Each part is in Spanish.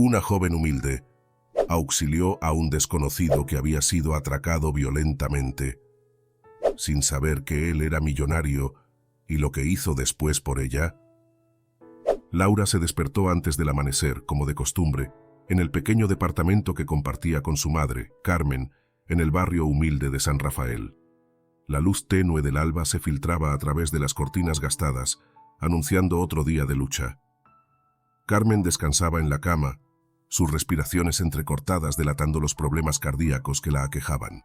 Una joven humilde auxilió a un desconocido que había sido atracado violentamente, sin saber que él era millonario y lo que hizo después por ella. Laura se despertó antes del amanecer, como de costumbre, en el pequeño departamento que compartía con su madre, Carmen, en el barrio humilde de San Rafael. La luz tenue del alba se filtraba a través de las cortinas gastadas, anunciando otro día de lucha. Carmen descansaba en la cama, sus respiraciones entrecortadas delatando los problemas cardíacos que la aquejaban.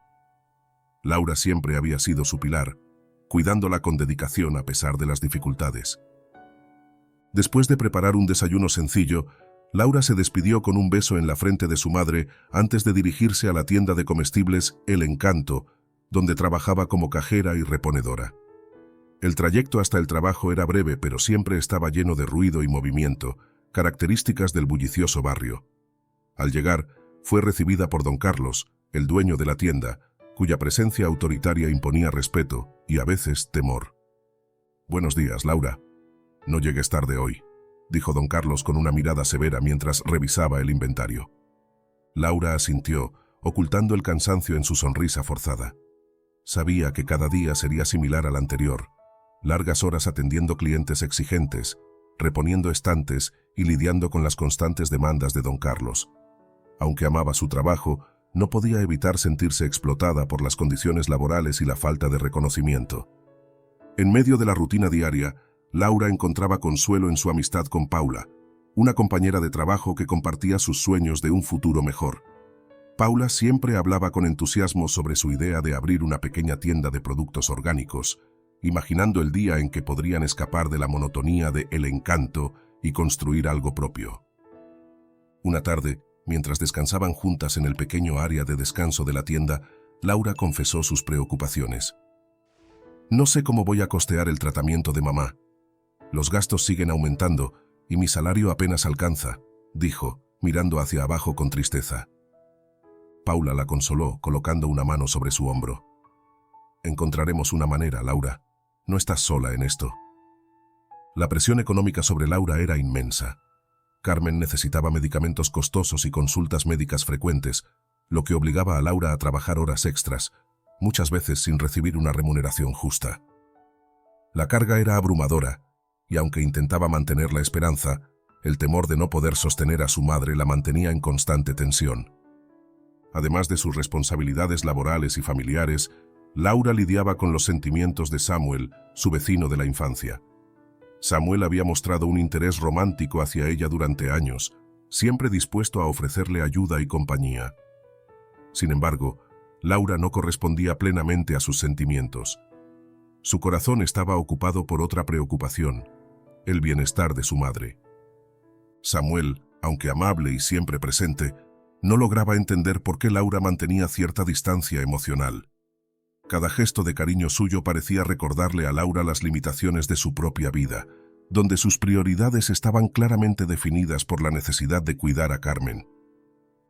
Laura siempre había sido su pilar, cuidándola con dedicación a pesar de las dificultades. Después de preparar un desayuno sencillo, Laura se despidió con un beso en la frente de su madre antes de dirigirse a la tienda de comestibles El Encanto, donde trabajaba como cajera y reponedora. El trayecto hasta el trabajo era breve, pero siempre estaba lleno de ruido y movimiento, características del bullicioso barrio. Al llegar, fue recibida por don Carlos, el dueño de la tienda, cuya presencia autoritaria imponía respeto y a veces temor. «Buenos días, Laura. No llegues tarde hoy», dijo don Carlos con una mirada severa mientras revisaba el inventario. Laura asintió, ocultando el cansancio en su sonrisa forzada. Sabía que cada día sería similar al anterior, largas horas atendiendo clientes exigentes, reponiendo estantes y lidiando con las constantes demandas de don Carlos. Aunque amaba su trabajo, no podía evitar sentirse explotada por las condiciones laborales y la falta de reconocimiento. En medio de la rutina diaria, Laura encontraba consuelo en su amistad con Paula, una compañera de trabajo que compartía sus sueños de un futuro mejor. Paula siempre hablaba con entusiasmo sobre su idea de abrir una pequeña tienda de productos orgánicos, imaginando el día en que podrían escapar de la monotonía de El Encanto y construir algo propio. Una tarde, mientras descansaban juntas en el pequeño área de descanso de la tienda, Laura confesó sus preocupaciones. «No sé cómo voy a costear el tratamiento de mamá. Los gastos siguen aumentando y mi salario apenas alcanza», dijo, mirando hacia abajo con tristeza. Paula la consoló, colocando una mano sobre su hombro. «Encontraremos una manera, Laura. No estás sola en esto». La presión económica sobre Laura era inmensa. Carmen necesitaba medicamentos costosos y consultas médicas frecuentes, lo que obligaba a Laura a trabajar horas extras, muchas veces sin recibir una remuneración justa. La carga era abrumadora, y aunque intentaba mantener la esperanza, el temor de no poder sostener a su madre la mantenía en constante tensión. Además de sus responsabilidades laborales y familiares, Laura lidiaba con los sentimientos de Samuel, su vecino de la infancia. Samuel había mostrado un interés romántico hacia ella durante años, siempre dispuesto a ofrecerle ayuda y compañía. Sin embargo, Laura no correspondía plenamente a sus sentimientos. Su corazón estaba ocupado por otra preocupación, el bienestar de su madre. Samuel, aunque amable y siempre presente, no lograba entender por qué Laura mantenía cierta distancia emocional. Cada gesto de cariño suyo parecía recordarle a Laura las limitaciones de su propia vida, donde sus prioridades estaban claramente definidas por la necesidad de cuidar a Carmen.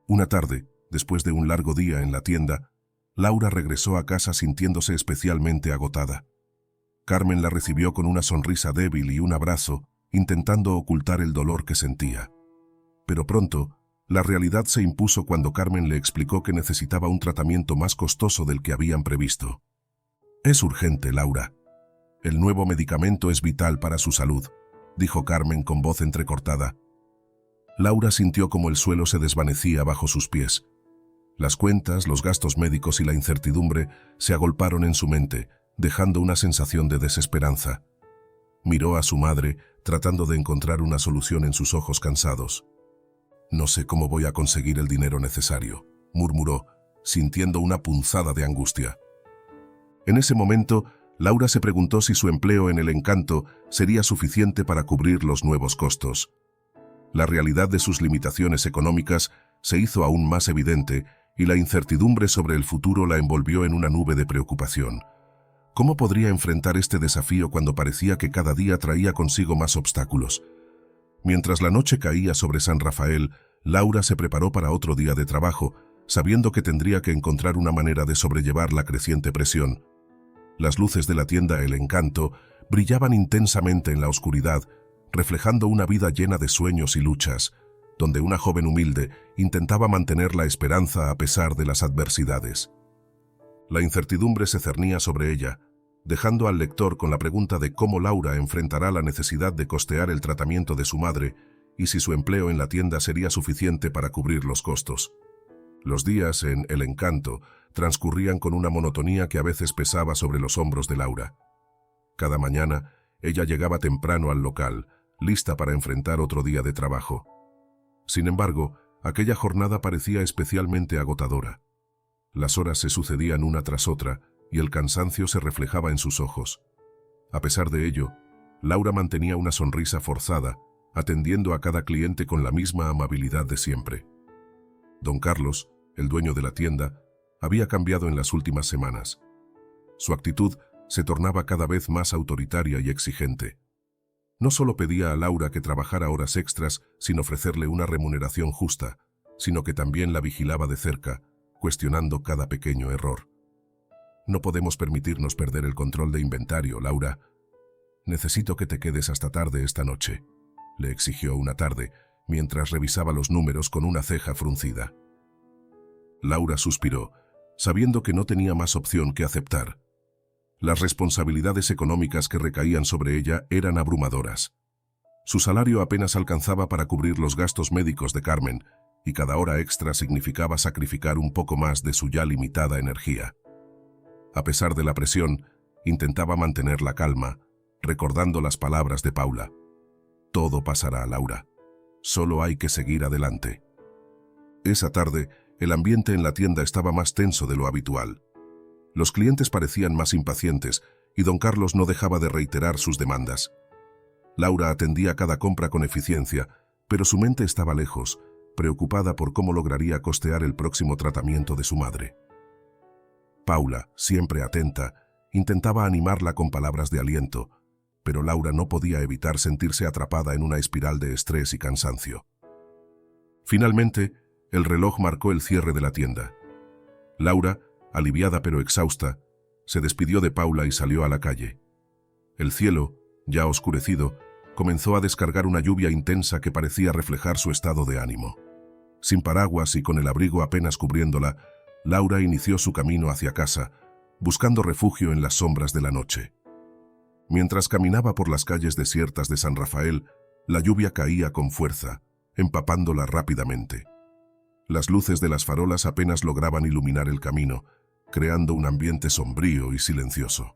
Una tarde, después de un largo día en la tienda, Laura regresó a casa sintiéndose especialmente agotada. Carmen la recibió con una sonrisa débil y un abrazo, intentando ocultar el dolor que sentía. Pero pronto, la realidad se impuso cuando Carmen le explicó que necesitaba un tratamiento más costoso del que habían previsto. «Es urgente, Laura. El nuevo medicamento es vital para su salud», dijo Carmen con voz entrecortada. Laura sintió como el suelo se desvanecía bajo sus pies. Las cuentas, los gastos médicos y la incertidumbre se agolparon en su mente, dejando una sensación de desesperanza. Miró a su madre, tratando de encontrar una solución en sus ojos cansados. «No sé cómo voy a conseguir el dinero necesario», murmuró, sintiendo una punzada de angustia. En ese momento, Laura se preguntó si su empleo en El Encanto sería suficiente para cubrir los nuevos costos. La realidad de sus limitaciones económicas se hizo aún más evidente y la incertidumbre sobre el futuro la envolvió en una nube de preocupación. ¿Cómo podría enfrentar este desafío cuando parecía que cada día traía consigo más obstáculos? Mientras la noche caía sobre San Rafael, Laura se preparó para otro día de trabajo, sabiendo que tendría que encontrar una manera de sobrellevar la creciente presión. Las luces de la tienda El Encanto brillaban intensamente en la oscuridad, reflejando una vida llena de sueños y luchas, donde una joven humilde intentaba mantener la esperanza a pesar de las adversidades. La incertidumbre se cernía sobre ella, dejando al lector con la pregunta de cómo Laura enfrentará la necesidad de costear el tratamiento de su madre y si su empleo en la tienda sería suficiente para cubrir los costos. Los días en El Encanto transcurrían con una monotonía que a veces pesaba sobre los hombros de Laura. Cada mañana, ella llegaba temprano al local, lista para enfrentar otro día de trabajo. Sin embargo, aquella jornada parecía especialmente agotadora. Las horas se sucedían una tras otra y el cansancio se reflejaba en sus ojos. A pesar de ello, Laura mantenía una sonrisa forzada, atendiendo a cada cliente con la misma amabilidad de siempre. Don Carlos, el dueño de la tienda, había cambiado en las últimas semanas. Su actitud se tornaba cada vez más autoritaria y exigente. No solo pedía a Laura que trabajara horas extras sin ofrecerle una remuneración justa, sino que también la vigilaba de cerca, cuestionando cada pequeño error. «No podemos permitirnos perder el control de inventario, Laura. Necesito que te quedes hasta tarde esta noche», le exigió una tarde, mientras revisaba los números con una ceja fruncida. Laura suspiró, sabiendo que no tenía más opción que aceptar. Las responsabilidades económicas que recaían sobre ella eran abrumadoras. Su salario apenas alcanzaba para cubrir los gastos médicos de Carmen, y cada hora extra significaba sacrificar un poco más de su ya limitada energía. A pesar de la presión, intentaba mantener la calma, recordando las palabras de Paula. «Todo pasará, Laura. Solo hay que seguir adelante». Esa tarde, el ambiente en la tienda estaba más tenso de lo habitual. Los clientes parecían más impacientes y don Carlos no dejaba de reiterar sus demandas. Laura atendía cada compra con eficiencia, pero su mente estaba lejos, preocupada por cómo lograría costear el próximo tratamiento de su madre. Paula, siempre atenta, intentaba animarla con palabras de aliento, pero Laura no podía evitar sentirse atrapada en una espiral de estrés y cansancio. Finalmente, el reloj marcó el cierre de la tienda. Laura, aliviada pero exhausta, se despidió de Paula y salió a la calle. El cielo, ya oscurecido, comenzó a descargar una lluvia intensa que parecía reflejar su estado de ánimo. Sin paraguas y con el abrigo apenas cubriéndola, Laura inició su camino hacia casa, buscando refugio en las sombras de la noche. Mientras caminaba por las calles desiertas de San Rafael, la lluvia caía con fuerza, empapándola rápidamente. Las luces de las farolas apenas lograban iluminar el camino, creando un ambiente sombrío y silencioso.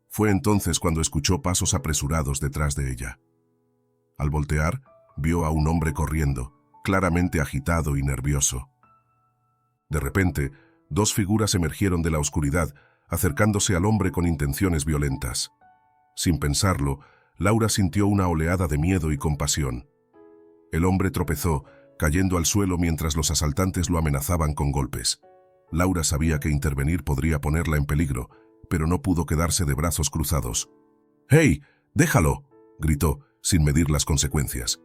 Fue entonces cuando escuchó pasos apresurados detrás de ella. Al voltear, vio a un hombre corriendo, claramente agitado y nervioso. De repente, dos figuras emergieron de la oscuridad, acercándose al hombre con intenciones violentas. Sin pensarlo, Laura sintió una oleada de miedo y compasión. El hombre tropezó, cayendo al suelo mientras los asaltantes lo amenazaban con golpes. Laura sabía que intervenir podría ponerla en peligro, pero no pudo quedarse de brazos cruzados. «¡Hey! ¡Déjalo!», gritó, sin medir las consecuencias.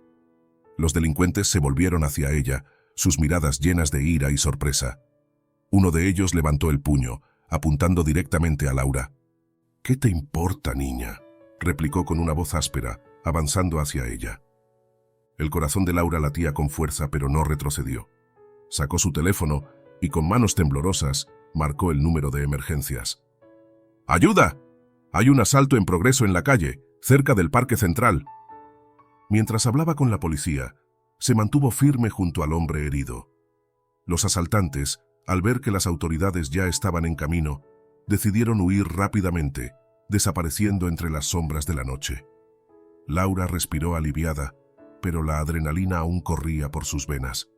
Los delincuentes se volvieron hacia ella, sus miradas llenas de ira y sorpresa. Uno de ellos levantó el puño, apuntando directamente a Laura. «¿Qué te importa, niña?», replicó con una voz áspera, avanzando hacia ella. El corazón de Laura latía con fuerza, pero no retrocedió. Sacó su teléfono y con manos temblorosas marcó el número de emergencias. «¡Ayuda! Hay un asalto en progreso en la calle, cerca del Parque Central». Mientras hablaba con la policía, se mantuvo firme junto al hombre herido. Los asaltantes, al ver que las autoridades ya estaban en camino, decidieron huir rápidamente, desapareciendo entre las sombras de la noche. Laura respiró aliviada, pero la adrenalina aún corría por sus venas.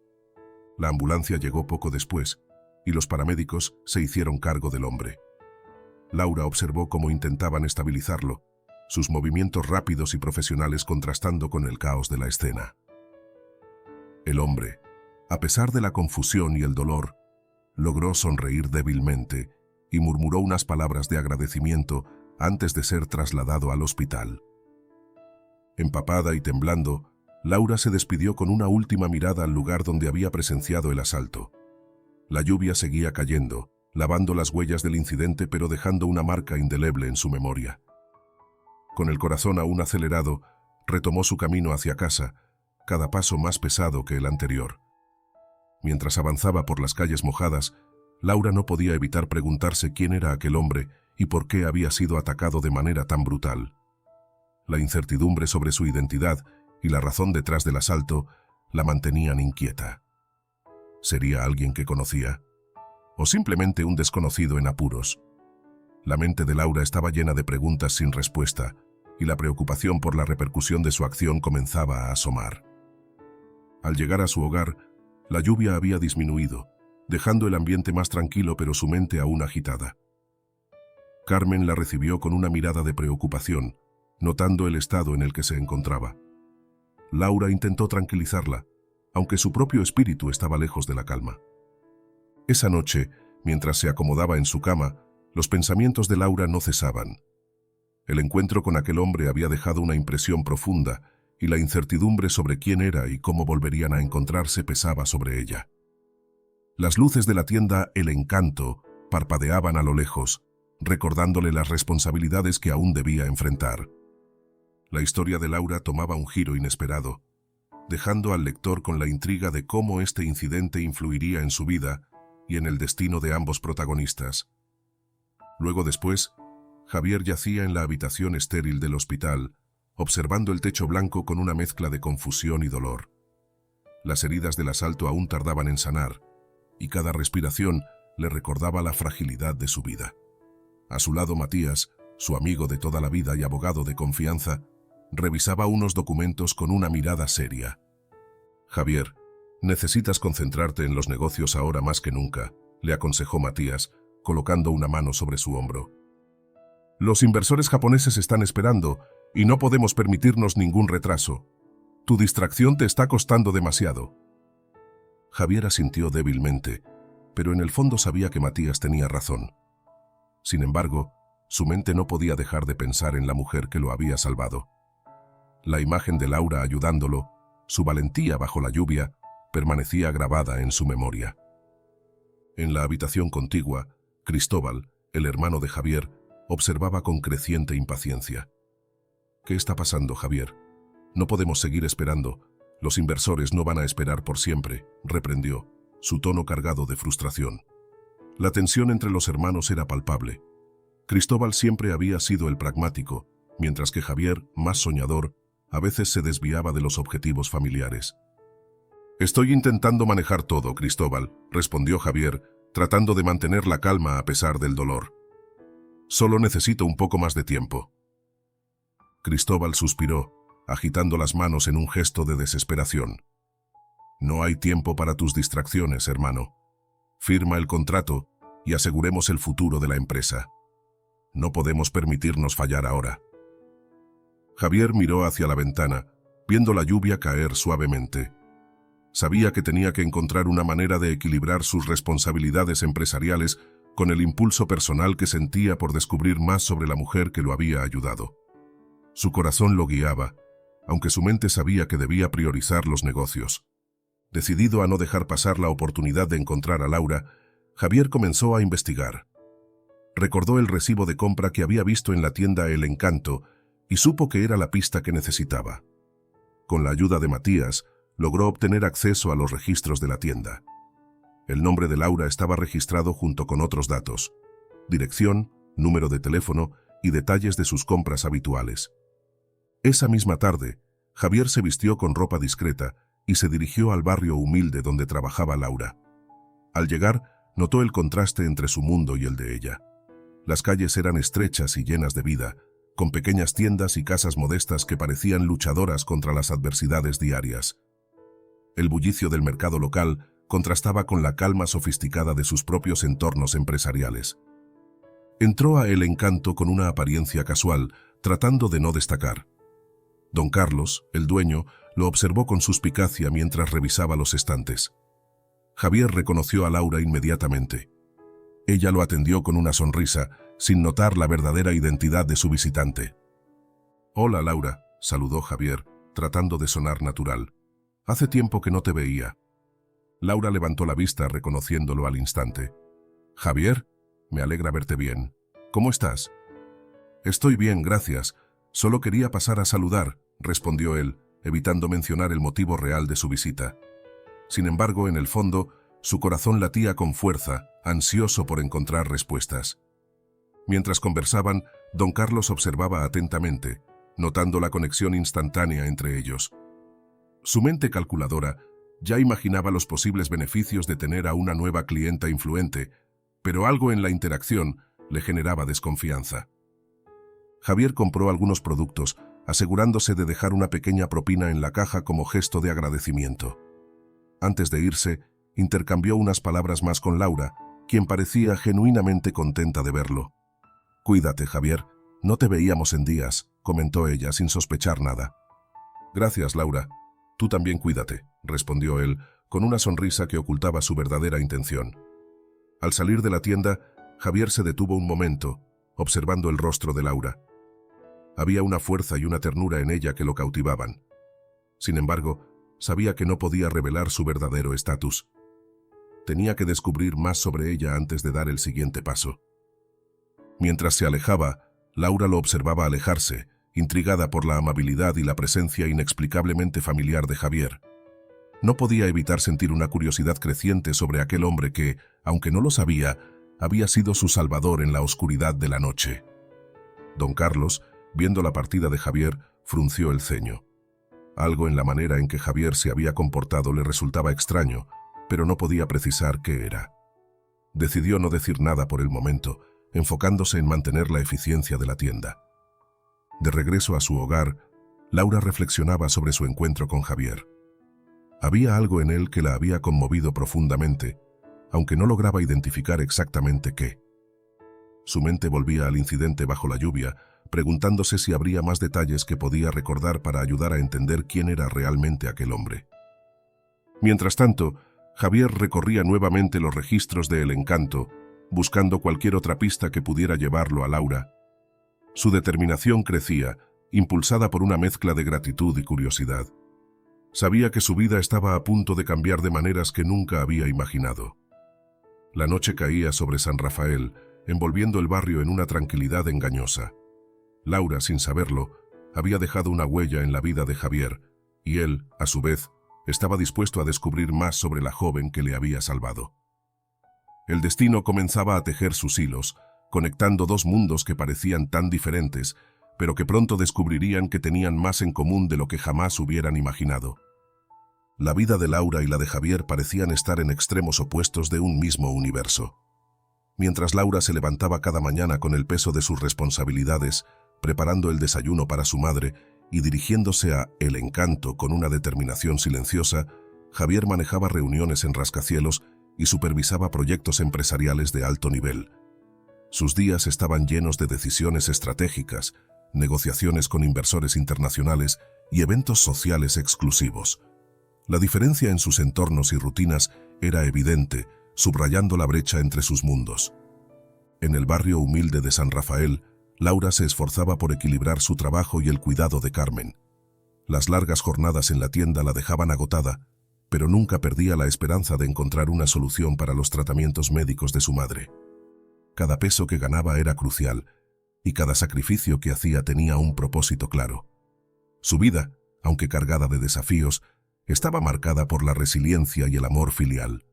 La ambulancia llegó poco después, y los paramédicos se hicieron cargo del hombre. Laura observó cómo intentaban estabilizarlo, sus movimientos rápidos y profesionales contrastando con el caos de la escena. El hombre, a pesar de la confusión y el dolor, logró sonreír débilmente y murmuró unas palabras de agradecimiento antes de ser trasladado al hospital. Empapada y temblando, Laura se despidió con una última mirada al lugar donde había presenciado el asalto. La lluvia seguía cayendo, lavando las huellas del incidente pero dejando una marca indeleble en su memoria. Con el corazón aún acelerado, retomó su camino hacia casa, cada paso más pesado que el anterior. Mientras avanzaba por las calles mojadas, Laura no podía evitar preguntarse quién era aquel hombre y por qué había sido atacado de manera tan brutal. La incertidumbre sobre su identidad y la razón detrás del asalto la mantenían inquieta. ¿Sería alguien que conocía? ¿O simplemente un desconocido en apuros? La mente de Laura estaba llena de preguntas sin respuesta, y la preocupación por la repercusión de su acción comenzaba a asomar. Al llegar a su hogar, la lluvia había disminuido, dejando el ambiente más tranquilo pero su mente aún agitada. Carmen la recibió con una mirada de preocupación, notando el estado en el que se encontraba. Laura intentó tranquilizarla, aunque su propio espíritu estaba lejos de la calma. Esa noche, mientras se acomodaba en su cama, los pensamientos de Laura no cesaban. El encuentro con aquel hombre había dejado una impresión profunda, y la incertidumbre sobre quién era y cómo volverían a encontrarse pesaba sobre ella. Las luces de la tienda El Encanto parpadeaban a lo lejos, recordándole las responsabilidades que aún debía enfrentar. La historia de Laura tomaba un giro inesperado, dejando al lector con la intriga de cómo este incidente influiría en su vida y en el destino de ambos protagonistas. Luego después, Javier yacía en la habitación estéril del hospital, observando el techo blanco con una mezcla de confusión y dolor. Las heridas del asalto aún tardaban en sanar, y cada respiración le recordaba la fragilidad de su vida. A su lado Matías, su amigo de toda la vida y abogado de confianza, revisaba unos documentos con una mirada seria. «Javier, necesitas concentrarte en los negocios ahora más que nunca», le aconsejó Matías, colocando una mano sobre su hombro. «Los inversores japoneses están esperando y no podemos permitirnos ningún retraso. Tu distracción te está costando demasiado». Javier asintió débilmente, pero en el fondo sabía que Matías tenía razón. Sin embargo, su mente no podía dejar de pensar en la mujer que lo había salvado. La imagen de Laura ayudándolo, su valentía bajo la lluvia, permanecía grabada en su memoria. En la habitación contigua, Cristóbal, el hermano de Javier, observaba con creciente impaciencia. «¿Qué está pasando, Javier? No podemos seguir esperando. Los inversores no van a esperar por siempre», reprendió, su tono cargado de frustración. La tensión entre los hermanos era palpable. Cristóbal siempre había sido el pragmático, mientras que Javier, más soñador, a veces se desviaba de los objetivos familiares. «Estoy intentando manejar todo, Cristóbal», respondió Javier, tratando de mantener la calma a pesar del dolor. «Solo necesito un poco más de tiempo». Cristóbal suspiró, agitando las manos en un gesto de desesperación. «No hay tiempo para tus distracciones, hermano. Firma el contrato y aseguremos el futuro de la empresa. No podemos permitirnos fallar ahora». Javier miró hacia la ventana, viendo la lluvia caer suavemente. Sabía que tenía que encontrar una manera de equilibrar sus responsabilidades empresariales con el impulso personal que sentía por descubrir más sobre la mujer que lo había ayudado. Su corazón lo guiaba, aunque su mente sabía que debía priorizar los negocios. Decidido a no dejar pasar la oportunidad de encontrar a Laura, Javier comenzó a investigar. Recordó el recibo de compra que había visto en la tienda El Encanto y supo que era la pista que necesitaba. Con la ayuda de Matías, logró obtener acceso a los registros de la tienda. El nombre de Laura estaba registrado junto con otros datos: dirección, número de teléfono y detalles de sus compras habituales. Esa misma tarde, Javier se vistió con ropa discreta y se dirigió al barrio humilde donde trabajaba Laura. Al llegar, notó el contraste entre su mundo y el de ella. Las calles eran estrechas y llenas de vida, con pequeñas tiendas y casas modestas que parecían luchadoras contra las adversidades diarias. El bullicio del mercado local contrastaba con la calma sofisticada de sus propios entornos empresariales. Entró a El Encanto con una apariencia casual, tratando de no destacar. Don Carlos, el dueño, lo observó con suspicacia mientras revisaba los estantes. Javier reconoció a Laura inmediatamente. Ella lo atendió con una sonrisa, sin notar la verdadera identidad de su visitante. «Hola, Laura», saludó Javier, tratando de sonar natural. «Hace tiempo que no te veía». Laura levantó la vista reconociéndolo al instante. «Javier, me alegra verte bien. ¿Cómo estás?» «Estoy bien, gracias. Solo quería pasar a saludar», respondió él, evitando mencionar el motivo real de su visita. Sin embargo, en el fondo, su corazón latía con fuerza, ansioso por encontrar respuestas. Mientras conversaban, don Carlos observaba atentamente, notando la conexión instantánea entre ellos. Su mente calculadora ya imaginaba los posibles beneficios de tener a una nueva clienta influente, pero algo en la interacción le generaba desconfianza. Javier compró algunos productos, asegurándose de dejar una pequeña propina en la caja como gesto de agradecimiento. Antes de irse, intercambió unas palabras más con Laura, quien parecía genuinamente contenta de verlo. «Cuídate, Javier, no te veíamos en días», comentó ella sin sospechar nada. «Gracias, Laura. Tú también cuídate», respondió él, con una sonrisa que ocultaba su verdadera intención. Al salir de la tienda, Javier se detuvo un momento, observando el rostro de Laura. Había una fuerza y una ternura en ella que lo cautivaban. Sin embargo, sabía que no podía revelar su verdadero estatus. Tenía que descubrir más sobre ella antes de dar el siguiente paso. Mientras se alejaba, Laura lo observaba alejarse, intrigada por la amabilidad y la presencia inexplicablemente familiar de Javier. No podía evitar sentir una curiosidad creciente sobre aquel hombre que, aunque no lo sabía, había sido su salvador en la oscuridad de la noche. Don Carlos, viendo la partida de Javier, frunció el ceño. Algo en la manera en que Javier se había comportado le resultaba extraño, pero no podía precisar qué era. Decidió no decir nada por el momento, enfocándose en mantener la eficiencia de la tienda. De regreso a su hogar, Laura reflexionaba sobre su encuentro con Javier. Había algo en él que la había conmovido profundamente, aunque no lograba identificar exactamente qué. Su mente volvía al incidente bajo la lluvia, preguntándose si habría más detalles que podía recordar para ayudar a entender quién era realmente aquel hombre. Mientras tanto, Javier recorría nuevamente los registros de El Encanto, buscando cualquier otra pista que pudiera llevarlo a Laura. Su determinación crecía, impulsada por una mezcla de gratitud y curiosidad. Sabía que su vida estaba a punto de cambiar de maneras que nunca había imaginado. La noche caía sobre San Rafael, envolviendo el barrio en una tranquilidad engañosa. Laura, sin saberlo, había dejado una huella en la vida de Javier, y él, a su vez, estaba dispuesto a descubrir más sobre la joven que le había salvado. El destino comenzaba a tejer sus hilos, conectando dos mundos que parecían tan diferentes, pero que pronto descubrirían que tenían más en común de lo que jamás hubieran imaginado. La vida de Laura y la de Javier parecían estar en extremos opuestos de un mismo universo. Mientras Laura se levantaba cada mañana con el peso de sus responsabilidades, preparando el desayuno para su madre y dirigiéndose a El Encanto con una determinación silenciosa, Javier manejaba reuniones en rascacielos y supervisaba proyectos empresariales de alto nivel. Sus días estaban llenos de decisiones estratégicas, negociaciones con inversores internacionales y eventos sociales exclusivos. La diferencia en sus entornos y rutinas era evidente, subrayando la brecha entre sus mundos. En el barrio humilde de San Rafael, Laura se esforzaba por equilibrar su trabajo y el cuidado de Carmen. Las largas jornadas en la tienda la dejaban agotada, pero nunca perdía la esperanza de encontrar una solución para los tratamientos médicos de su madre. Cada peso que ganaba era crucial, y cada sacrificio que hacía tenía un propósito claro. Su vida, aunque cargada de desafíos, estaba marcada por la resiliencia y el amor filial.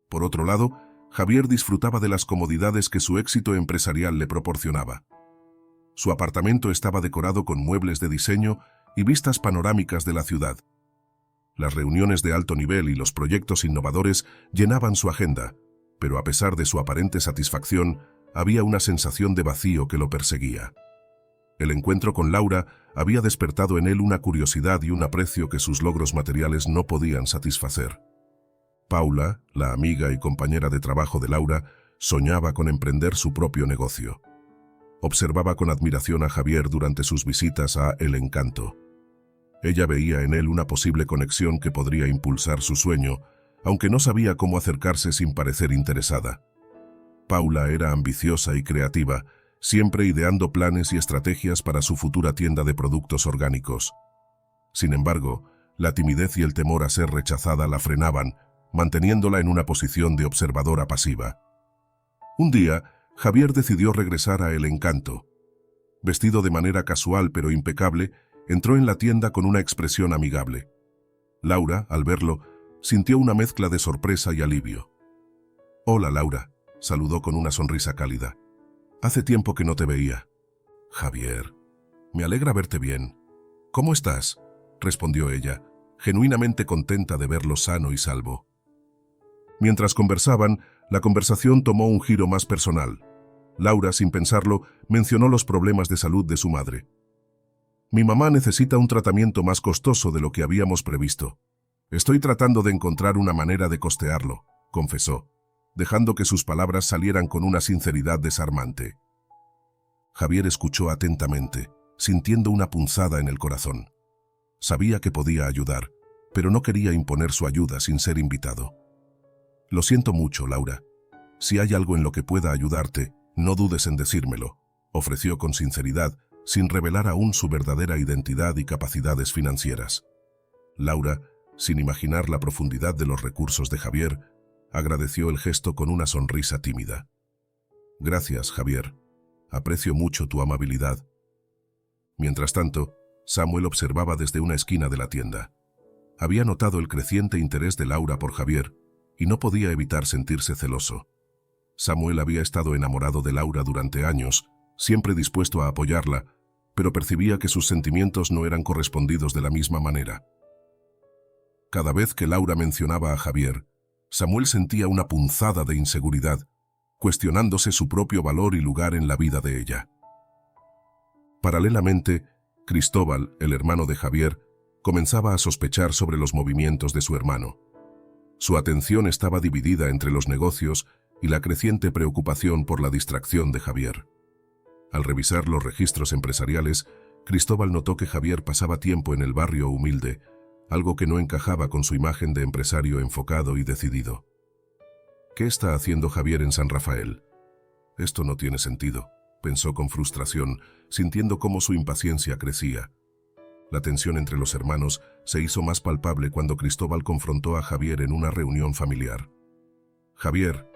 Por otro lado, Javier disfrutaba de las comodidades que su éxito empresarial le proporcionaba. Su apartamento estaba decorado con muebles de diseño y vistas panorámicas de la ciudad. Las reuniones de alto nivel y los proyectos innovadores llenaban su agenda, pero a pesar de su aparente satisfacción, había una sensación de vacío que lo perseguía. El encuentro con Laura había despertado en él una curiosidad y un aprecio que sus logros materiales no podían satisfacer. Paula, la amiga y compañera de trabajo de Laura, soñaba con emprender su propio negocio. Observaba con admiración a Javier durante sus visitas a El Encanto. Ella veía en él una posible conexión que podría impulsar su sueño, aunque no sabía cómo acercarse sin parecer interesada. Paula era ambiciosa y creativa, siempre ideando planes y estrategias para su futura tienda de productos orgánicos. Sin embargo, la timidez y el temor a ser rechazada la frenaban, manteniéndola en una posición de observadora pasiva. Un día, Javier decidió regresar a El Encanto. Vestido de manera casual pero impecable, entró en la tienda con una expresión amigable. Laura, al verlo, sintió una mezcla de sorpresa y alivio. «Hola, Laura», saludó con una sonrisa cálida. «Hace tiempo que no te veía». «Javier, me alegra verte bien». «¿Cómo estás?», respondió ella, genuinamente contenta de verlo sano y salvo. Mientras conversaban, la conversación tomó un giro más personal. Laura, sin pensarlo, mencionó los problemas de salud de su madre. «Mi mamá necesita un tratamiento más costoso de lo que habíamos previsto. Estoy tratando de encontrar una manera de costearlo», confesó, dejando que sus palabras salieran con una sinceridad desarmante. Javier escuchó atentamente, sintiendo una punzada en el corazón. Sabía que podía ayudar, pero no quería imponer su ayuda sin ser invitado. «Lo siento mucho, Laura. Si hay algo en lo que pueda ayudarte, no dudes en decírmelo», ofreció con sinceridad, sin revelar aún su verdadera identidad y capacidades financieras. Laura, sin imaginar la profundidad de los recursos de Javier, agradeció el gesto con una sonrisa tímida. «Gracias, Javier. Aprecio mucho tu amabilidad». Mientras tanto, Samuel observaba desde una esquina de la tienda. Había notado el creciente interés de Laura por Javier y no podía evitar sentirse celoso. Samuel había estado enamorado de Laura durante años, siempre dispuesto a apoyarla, pero percibía que sus sentimientos no eran correspondidos de la misma manera. Cada vez que Laura mencionaba a Javier, Samuel sentía una punzada de inseguridad, cuestionándose su propio valor y lugar en la vida de ella. Paralelamente, Cristóbal, el hermano de Javier, comenzaba a sospechar sobre los movimientos de su hermano. Su atención estaba dividida entre los negocios y la creciente preocupación por la distracción de Javier. Al revisar los registros empresariales, Cristóbal notó que Javier pasaba tiempo en el barrio humilde, algo que no encajaba con su imagen de empresario enfocado y decidido. «¿Qué está haciendo Javier en San Rafael? Esto no tiene sentido», pensó con frustración, sintiendo cómo su impaciencia crecía. La tensión entre los hermanos se hizo más palpable cuando Cristóbal confrontó a Javier en una reunión familiar. «Javier,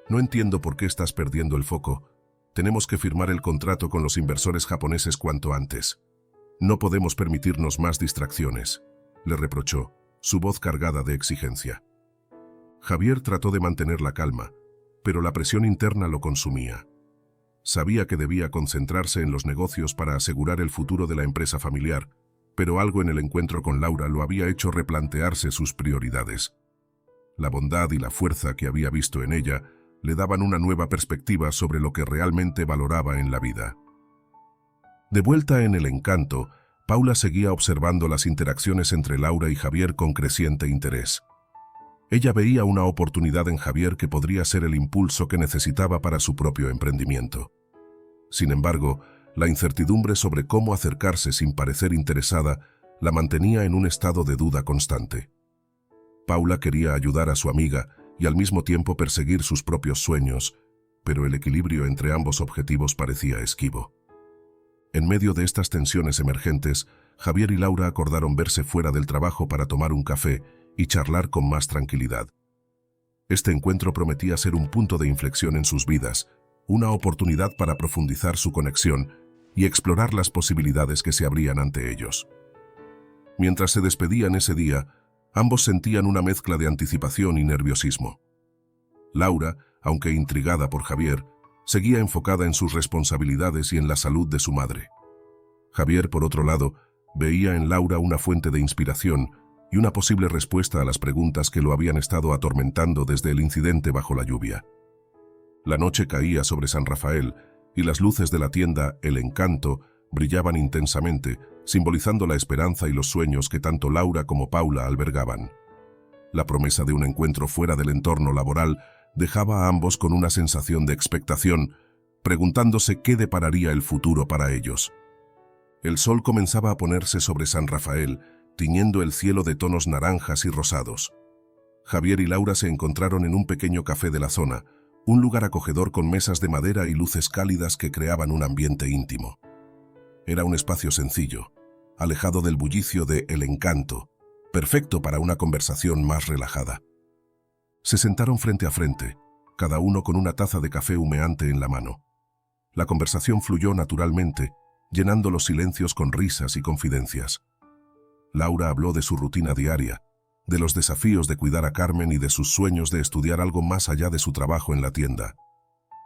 no entiendo por qué estás perdiendo el foco. Tenemos que firmar el contrato con los inversores japoneses cuanto antes. No podemos permitirnos más distracciones», le reprochó, su voz cargada de exigencia. Javier trató de mantener la calma, pero la presión interna lo consumía. Sabía que debía concentrarse en los negocios para asegurar el futuro de la empresa familiar, pero algo en el encuentro con Laura lo había hecho replantearse sus prioridades. La bondad y la fuerza que había visto en ella le daban una nueva perspectiva sobre lo que realmente valoraba en la vida. De vuelta en el Encanto, Paula seguía observando las interacciones entre Laura y Javier con creciente interés. Ella veía una oportunidad en Javier que podría ser el impulso que necesitaba para su propio emprendimiento. Sin embargo, la incertidumbre sobre cómo acercarse sin parecer interesada la mantenía en un estado de duda constante. Paula quería ayudar a su amiga y al mismo tiempo perseguir sus propios sueños, pero el equilibrio entre ambos objetivos parecía esquivo. En medio de estas tensiones emergentes, Javier y Laura acordaron verse fuera del trabajo para tomar un café y charlar con más tranquilidad. Este encuentro prometía ser un punto de inflexión en sus vidas, una oportunidad para profundizar su conexión y explorar las posibilidades que se abrían ante ellos. Mientras se despedían ese día, ambos sentían una mezcla de anticipación y nerviosismo. Laura, aunque intrigada por Javier, seguía enfocada en sus responsabilidades y en la salud de su madre. Javier, por otro lado, veía en Laura una fuente de inspiración y una posible respuesta a las preguntas que lo habían estado atormentando desde el incidente bajo la lluvia. La noche caía sobre San Rafael y las luces de la tienda El Encanto brillaban intensamente, simbolizando la esperanza y los sueños que tanto Laura como Paula albergaban. La promesa de un encuentro fuera del entorno laboral dejaba a ambos con una sensación de expectación, preguntándose qué depararía el futuro para ellos. El sol comenzaba a ponerse sobre San Rafael, tiñendo el cielo de tonos naranjas y rosados. Javier y Laura se encontraron en un pequeño café de la zona, un lugar acogedor con mesas de madera y luces cálidas que creaban un ambiente íntimo. Era un espacio sencillo, alejado del bullicio de El Encanto, perfecto para una conversación más relajada. Se sentaron frente a frente, cada uno con una taza de café humeante en la mano. La conversación fluyó naturalmente, llenando los silencios con risas y confidencias. Laura habló de su rutina diaria, de los desafíos de cuidar a Carmen y de sus sueños de estudiar algo más allá de su trabajo en la tienda.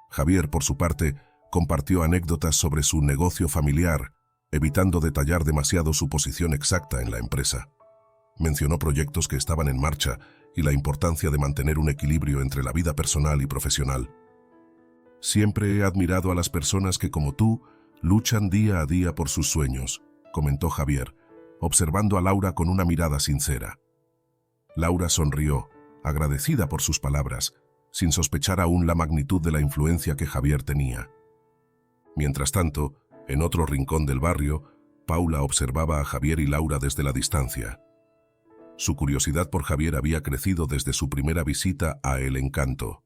Javier, por su parte, compartió anécdotas sobre su negocio familiar, evitando detallar demasiado su posición exacta en la empresa. Mencionó proyectos que estaban en marcha y la importancia de mantener un equilibrio entre la vida personal y profesional. «Siempre he admirado a las personas que, como tú, luchan día a día por sus sueños», comentó Javier, observando a Laura con una mirada sincera. Laura sonrió, agradecida por sus palabras, sin sospechar aún la magnitud de la influencia que Javier tenía. Mientras tanto, en otro rincón del barrio, Paula observaba a Javier y Laura desde la distancia. Su curiosidad por Javier había crecido desde su primera visita a El Encanto.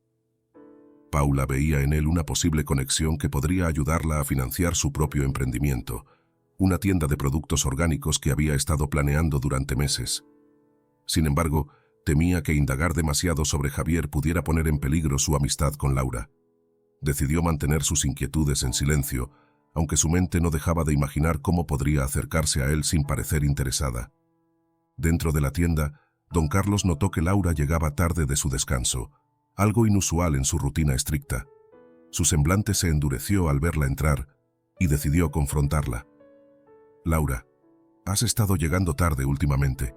Paula veía en él una posible conexión que podría ayudarla a financiar su propio emprendimiento, una tienda de productos orgánicos que había estado planeando durante meses. Sin embargo, temía que indagar demasiado sobre Javier pudiera poner en peligro su amistad con Laura. Decidió mantener sus inquietudes en silencio, aunque su mente no dejaba de imaginar cómo podría acercarse a él sin parecer interesada. Dentro de la tienda, don Carlos notó que Laura llegaba tarde de su descanso, algo inusual en su rutina estricta. Su semblante se endureció al verla entrar y decidió confrontarla. «Laura, has estado llegando tarde últimamente.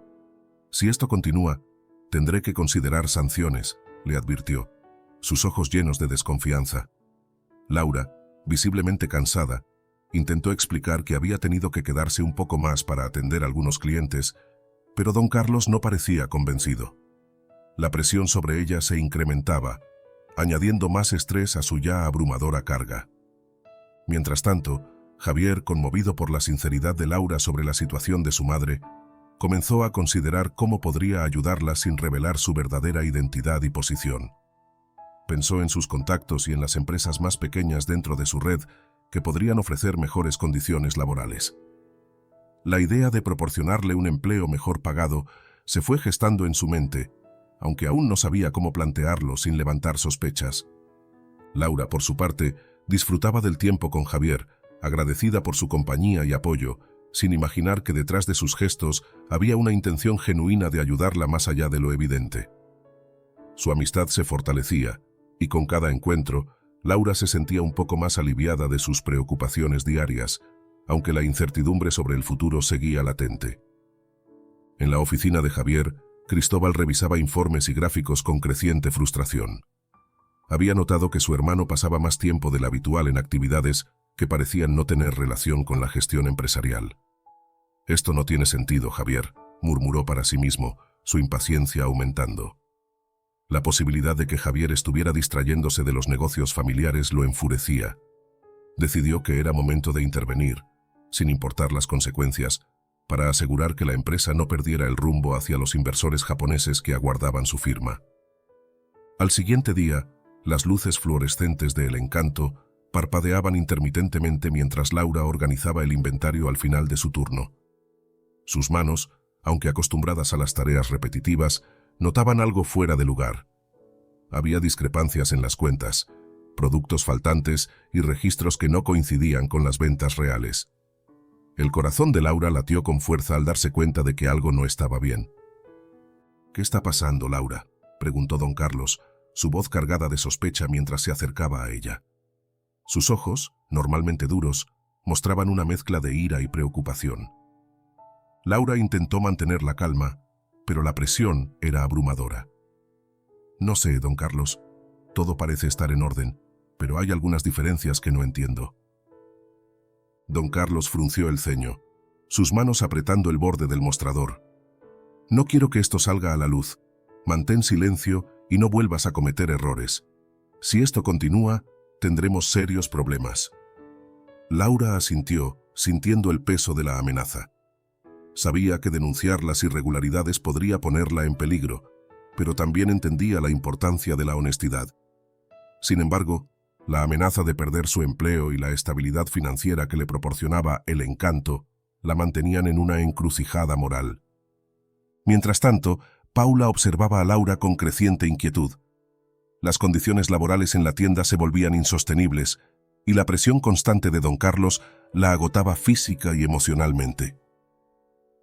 Si esto continúa, tendré que considerar sanciones», le advirtió, sus ojos llenos de desconfianza. Laura, visiblemente cansada, intentó explicar que había tenido que quedarse un poco más para atender a algunos clientes, pero don Carlos no parecía convencido. La presión sobre ella se incrementaba, añadiendo más estrés a su ya abrumadora carga. Mientras tanto, Javier, conmovido por la sinceridad de Laura sobre la situación de su madre, comenzó a considerar cómo podría ayudarla sin revelar su verdadera identidad y posición. Pensó en sus contactos y en las empresas más pequeñas dentro de su red que podrían ofrecer mejores condiciones laborales. La idea de proporcionarle un empleo mejor pagado se fue gestando en su mente, aunque aún no sabía cómo plantearlo sin levantar sospechas. Laura, por su parte, disfrutaba del tiempo con Javier, agradecida por su compañía y apoyo, sin imaginar que detrás de sus gestos había una intención genuina de ayudarla más allá de lo evidente. Su amistad se fortalecía, y con cada encuentro, Laura se sentía un poco más aliviada de sus preocupaciones diarias, aunque la incertidumbre sobre el futuro seguía latente. En la oficina de Javier, Cristóbal revisaba informes y gráficos con creciente frustración. Había notado que su hermano pasaba más tiempo del habitual en actividades que parecían no tener relación con la gestión empresarial. «Esto no tiene sentido, Javier», murmuró para sí mismo, su impaciencia aumentando. La posibilidad de que Javier estuviera distrayéndose de los negocios familiares lo enfurecía. Decidió que era momento de intervenir, sin importar las consecuencias, para asegurar que la empresa no perdiera el rumbo hacia los inversores japoneses que aguardaban su firma. Al siguiente día, las luces fluorescentes de El Encanto parpadeaban intermitentemente mientras Laura organizaba el inventario al final de su turno. Sus manos, aunque acostumbradas a las tareas repetitivas, notaban algo fuera de lugar. Había discrepancias en las cuentas, productos faltantes y registros que no coincidían con las ventas reales. El corazón de Laura latió con fuerza al darse cuenta de que algo no estaba bien. «¿Qué está pasando, Laura?», preguntó don Carlos, su voz cargada de sospecha mientras se acercaba a ella. Sus ojos, normalmente duros, mostraban una mezcla de ira y preocupación. Laura intentó mantener la calma, pero la presión era abrumadora. «No sé, don Carlos. Todo parece estar en orden, pero hay algunas diferencias que no entiendo». Don Carlos frunció el ceño, sus manos apretando el borde del mostrador. «No quiero que esto salga a la luz. Mantén silencio y no vuelvas a cometer errores. Si esto continúa, tendremos serios problemas». Laura asintió, sintiendo el peso de la amenaza. Sabía que denunciar las irregularidades podría ponerla en peligro, pero también entendía la importancia de la honestidad. Sin embargo, la amenaza de perder su empleo y la estabilidad financiera que le proporcionaba El Encanto la mantenían en una encrucijada moral. Mientras tanto, Paula observaba a Laura con creciente inquietud. Las condiciones laborales en la tienda se volvían insostenibles, y la presión constante de don Carlos la agotaba física y emocionalmente.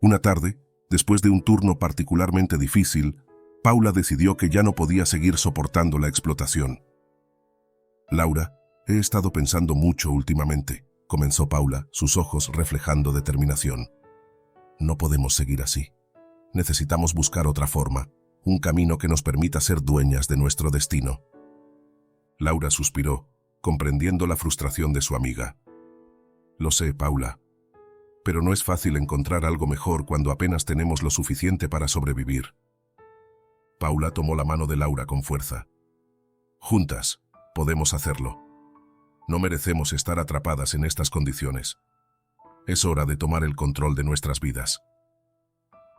Una tarde, después de un turno particularmente difícil, Paula decidió que ya no podía seguir soportando la explotación. «Laura, he estado pensando mucho últimamente», comenzó Paula, sus ojos reflejando determinación. «No podemos seguir así. Necesitamos buscar otra forma, un camino que nos permita ser dueñas de nuestro destino». Laura suspiró, comprendiendo la frustración de su amiga. «Lo sé, Paula, pero no es fácil encontrar algo mejor cuando apenas tenemos lo suficiente para sobrevivir». Paula tomó la mano de Laura con fuerza. «Juntas, podemos hacerlo. No merecemos estar atrapadas en estas condiciones. Es hora de tomar el control de nuestras vidas».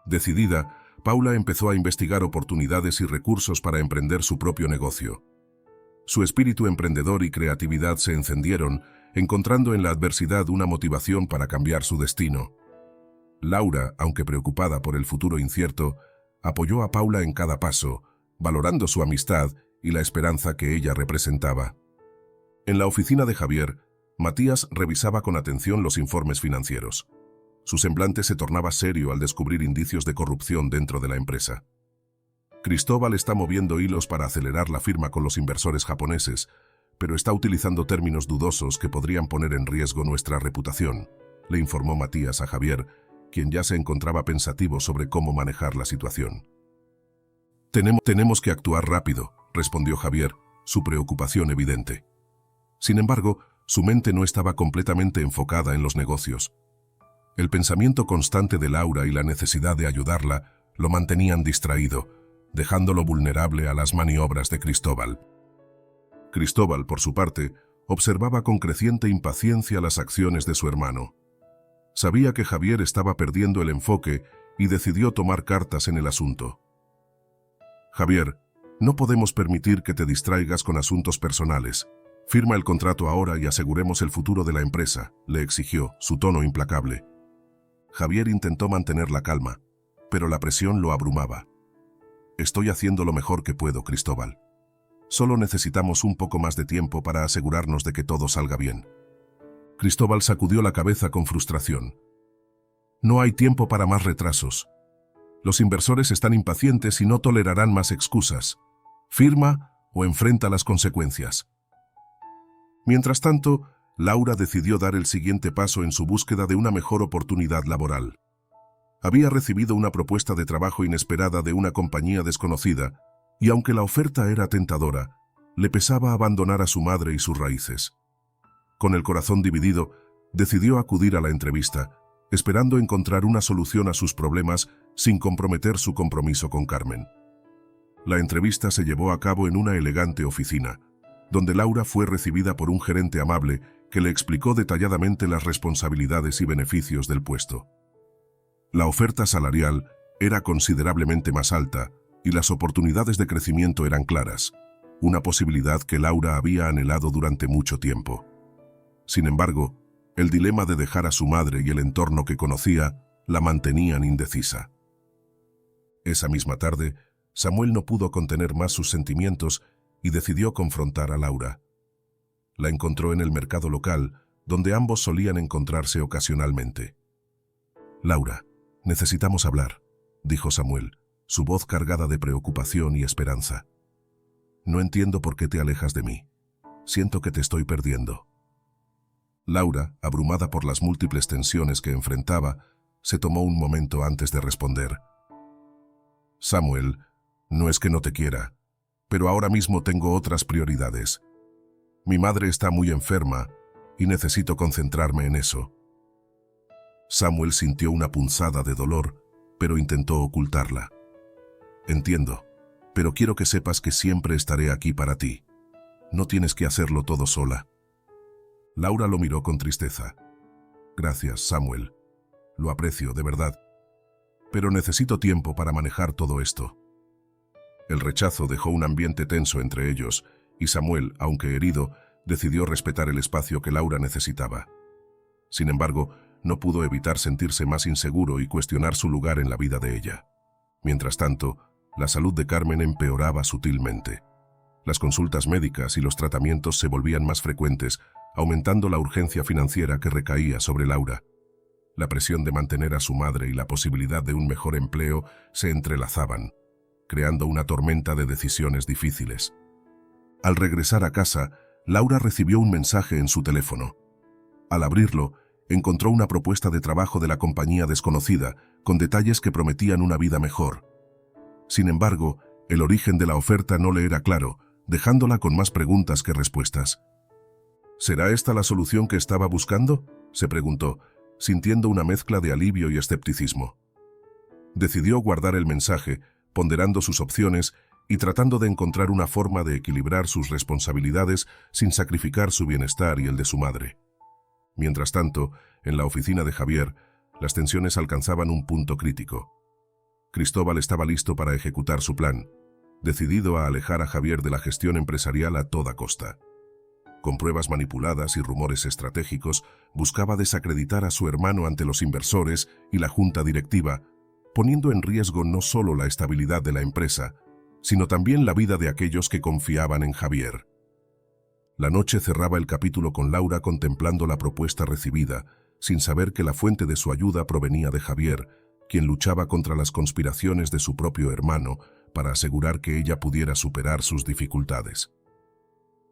Decidida, Paula empezó a investigar oportunidades y recursos para emprender su propio negocio. Su espíritu emprendedor y creatividad se encendieron, encontrando en la adversidad una motivación para cambiar su destino. Laura, aunque preocupada por el futuro incierto, apoyó a Paula en cada paso, valorando su amistad y la esperanza que ella representaba. En la oficina de Javier, Matías revisaba con atención los informes financieros. Su semblante se tornaba serio al descubrir indicios de corrupción dentro de la empresa. «Cristóbal está moviendo hilos para acelerar la firma con los inversores japoneses, pero está utilizando términos dudosos que podrían poner en riesgo nuestra reputación», le informó Matías a Javier, quien ya se encontraba pensativo sobre cómo manejar la situación. Tenemos que actuar rápido», respondió Javier, su preocupación evidente. Sin embargo, su mente no estaba completamente enfocada en los negocios. El pensamiento constante de Laura y la necesidad de ayudarla lo mantenían distraído, dejándolo vulnerable a las maniobras de Cristóbal. Cristóbal, por su parte, observaba con creciente impaciencia las acciones de su hermano. Sabía que Javier estaba perdiendo el enfoque y decidió tomar cartas en el asunto. «Javier, no podemos permitir que te distraigas con asuntos personales. Firma el contrato ahora y aseguremos el futuro de la empresa», le exigió, su tono implacable. Javier intentó mantener la calma, pero la presión lo abrumaba. «Estoy haciendo lo mejor que puedo, Cristóbal. Solo necesitamos un poco más de tiempo para asegurarnos de que todo salga bien». Cristóbal sacudió la cabeza con frustración. «No hay tiempo para más retrasos. Los inversores están impacientes y no tolerarán más excusas. Firma o enfrenta las consecuencias». Mientras tanto, Laura decidió dar el siguiente paso en su búsqueda de una mejor oportunidad laboral. Había recibido una propuesta de trabajo inesperada de una compañía desconocida, y aunque la oferta era tentadora, le pesaba abandonar a su madre y sus raíces. Con el corazón dividido, decidió acudir a la entrevista, esperando encontrar una solución a sus problemas sin comprometer su compromiso con Carmen. La entrevista se llevó a cabo en una elegante oficina, donde Laura fue recibida por un gerente amable que le explicó detalladamente las responsabilidades y beneficios del puesto. La oferta salarial era considerablemente más alta y las oportunidades de crecimiento eran claras, una posibilidad que Laura había anhelado durante mucho tiempo. Sin embargo, el dilema de dejar a su madre y el entorno que conocía la mantenían indecisa. Esa misma tarde, Samuel no pudo contener más sus sentimientos y decidió confrontar a Laura. La encontró en el mercado local, donde ambos solían encontrarse ocasionalmente. «Laura, necesitamos hablar», dijo Samuel, su voz cargada de preocupación y esperanza. «No entiendo por qué te alejas de mí. Siento que te estoy perdiendo». Laura, abrumada por las múltiples tensiones que enfrentaba, se tomó un momento antes de responder. «Samuel, no es que no te quiera, pero ahora mismo tengo otras prioridades. Mi madre está muy enferma y necesito concentrarme en eso». Samuel sintió una punzada de dolor, pero intentó ocultarla. «Entiendo, pero quiero que sepas que siempre estaré aquí para ti. No tienes que hacerlo todo sola». Laura lo miró con tristeza. «Gracias, Samuel. Lo aprecio, de verdad. Pero necesito tiempo para manejar todo esto». El rechazo dejó un ambiente tenso entre ellos, y Samuel, aunque herido, decidió respetar el espacio que Laura necesitaba. Sin embargo, no pudo evitar sentirse más inseguro y cuestionar su lugar en la vida de ella. Mientras tanto, la salud de Carmen empeoraba sutilmente. Las consultas médicas y los tratamientos se volvían más frecuentes, aumentando la urgencia financiera que recaía sobre Laura. La presión de mantener a su madre y la posibilidad de un mejor empleo se entrelazaban, creando una tormenta de decisiones difíciles. Al regresar a casa, Laura recibió un mensaje en su teléfono. Al abrirlo, encontró una propuesta de trabajo de la compañía desconocida, con detalles que prometían una vida mejor. Sin embargo, el origen de la oferta no le era claro, dejándola con más preguntas que respuestas. ¿Será esta la solución que estaba buscando?, se preguntó, sintiendo una mezcla de alivio y escepticismo. Decidió guardar el mensaje, ponderando sus opciones y tratando de encontrar una forma de equilibrar sus responsabilidades sin sacrificar su bienestar y el de su madre. Mientras tanto, en la oficina de Javier, las tensiones alcanzaban un punto crítico. Cristóbal estaba listo para ejecutar su plan, decidido a alejar a Javier de la gestión empresarial a toda costa. Con pruebas manipuladas y rumores estratégicos, buscaba desacreditar a su hermano ante los inversores y la junta directiva, poniendo en riesgo no solo la estabilidad de la empresa, sino también la vida de aquellos que confiaban en Javier. La noche cerraba el capítulo con Laura contemplando la propuesta recibida, sin saber que la fuente de su ayuda provenía de Javier, quien luchaba contra las conspiraciones de su propio hermano para asegurar que ella pudiera superar sus dificultades.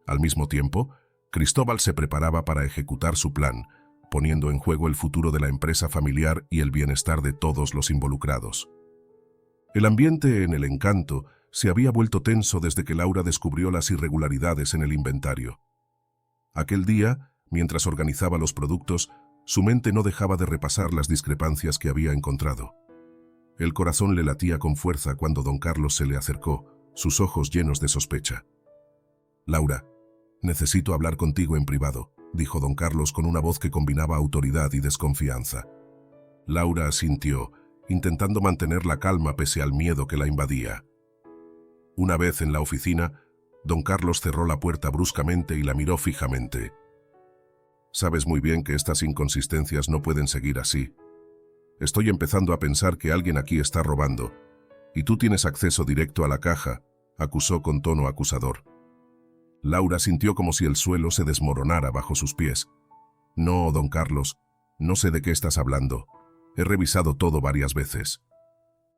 Al mismo tiempo, Cristóbal se preparaba para ejecutar su plan, poniendo en juego el futuro de la empresa familiar y el bienestar de todos los involucrados. El ambiente en El Encanto se había vuelto tenso desde que Laura descubrió las irregularidades en el inventario. Aquel día, mientras organizaba los productos, su mente no dejaba de repasar las discrepancias que había encontrado. El corazón le latía con fuerza cuando don Carlos se le acercó, sus ojos llenos de sospecha. «Laura, necesito hablar contigo en privado», dijo don Carlos con una voz que combinaba autoridad y desconfianza. Laura asintió, intentando mantener la calma pese al miedo que la invadía. Una vez en la oficina, don Carlos cerró la puerta bruscamente y la miró fijamente. «Sabes muy bien que estas inconsistencias no pueden seguir así. Estoy empezando a pensar que alguien aquí está robando, y tú tienes acceso directo a la caja», acusó con tono acusador. Laura sintió como si el suelo se desmoronara bajo sus pies. «No, don Carlos, no sé de qué estás hablando. He revisado todo varias veces».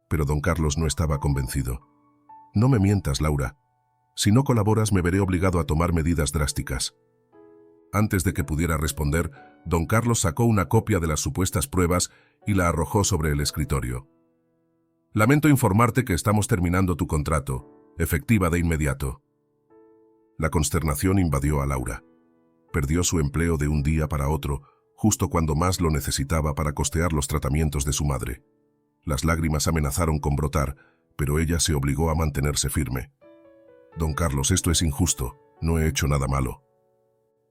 Pero don Carlos no estaba convencido. «No me mientas, Laura. Si no colaboras, me veré obligado a tomar medidas drásticas». Antes de que pudiera responder, don Carlos sacó una copia de las supuestas pruebas y la arrojó sobre el escritorio. «Lamento informarte que estamos terminando tu contrato, efectiva de inmediato». La consternación invadió a Laura. Perdió su empleo de un día para otro, justo cuando más lo necesitaba para costear los tratamientos de su madre. Las lágrimas amenazaron con brotar, pero ella se obligó a mantenerse firme. «Don Carlos, esto es injusto. No he hecho nada malo».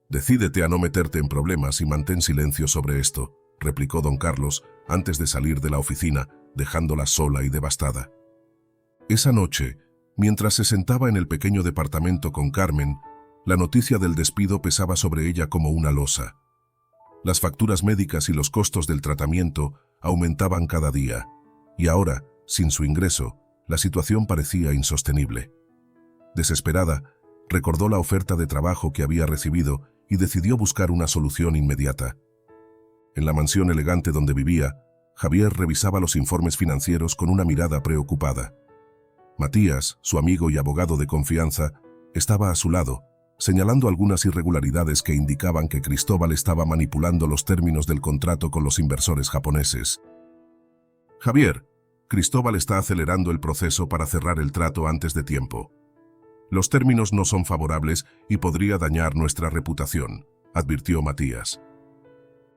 «Decídete a no meterte en problemas y mantén silencio sobre esto», replicó don Carlos antes de salir de la oficina, dejándola sola y devastada. Esa noche, mientras se sentaba en el pequeño departamento con Carmen, la noticia del despido pesaba sobre ella como una losa. Las facturas médicas y los costos del tratamiento aumentaban cada día, y ahora, sin su ingreso, la situación parecía insostenible. Desesperada, recordó la oferta de trabajo que había recibido y decidió buscar una solución inmediata. En la mansión elegante donde vivía, Javier revisaba los informes financieros con una mirada preocupada. Matías, su amigo y abogado de confianza, estaba a su lado, señalando algunas irregularidades que indicaban que Cristóbal estaba manipulando los términos del contrato con los inversores japoneses. «Javier, Cristóbal está acelerando el proceso para cerrar el trato antes de tiempo. Los términos no son favorables y podría dañar nuestra reputación», advirtió Matías.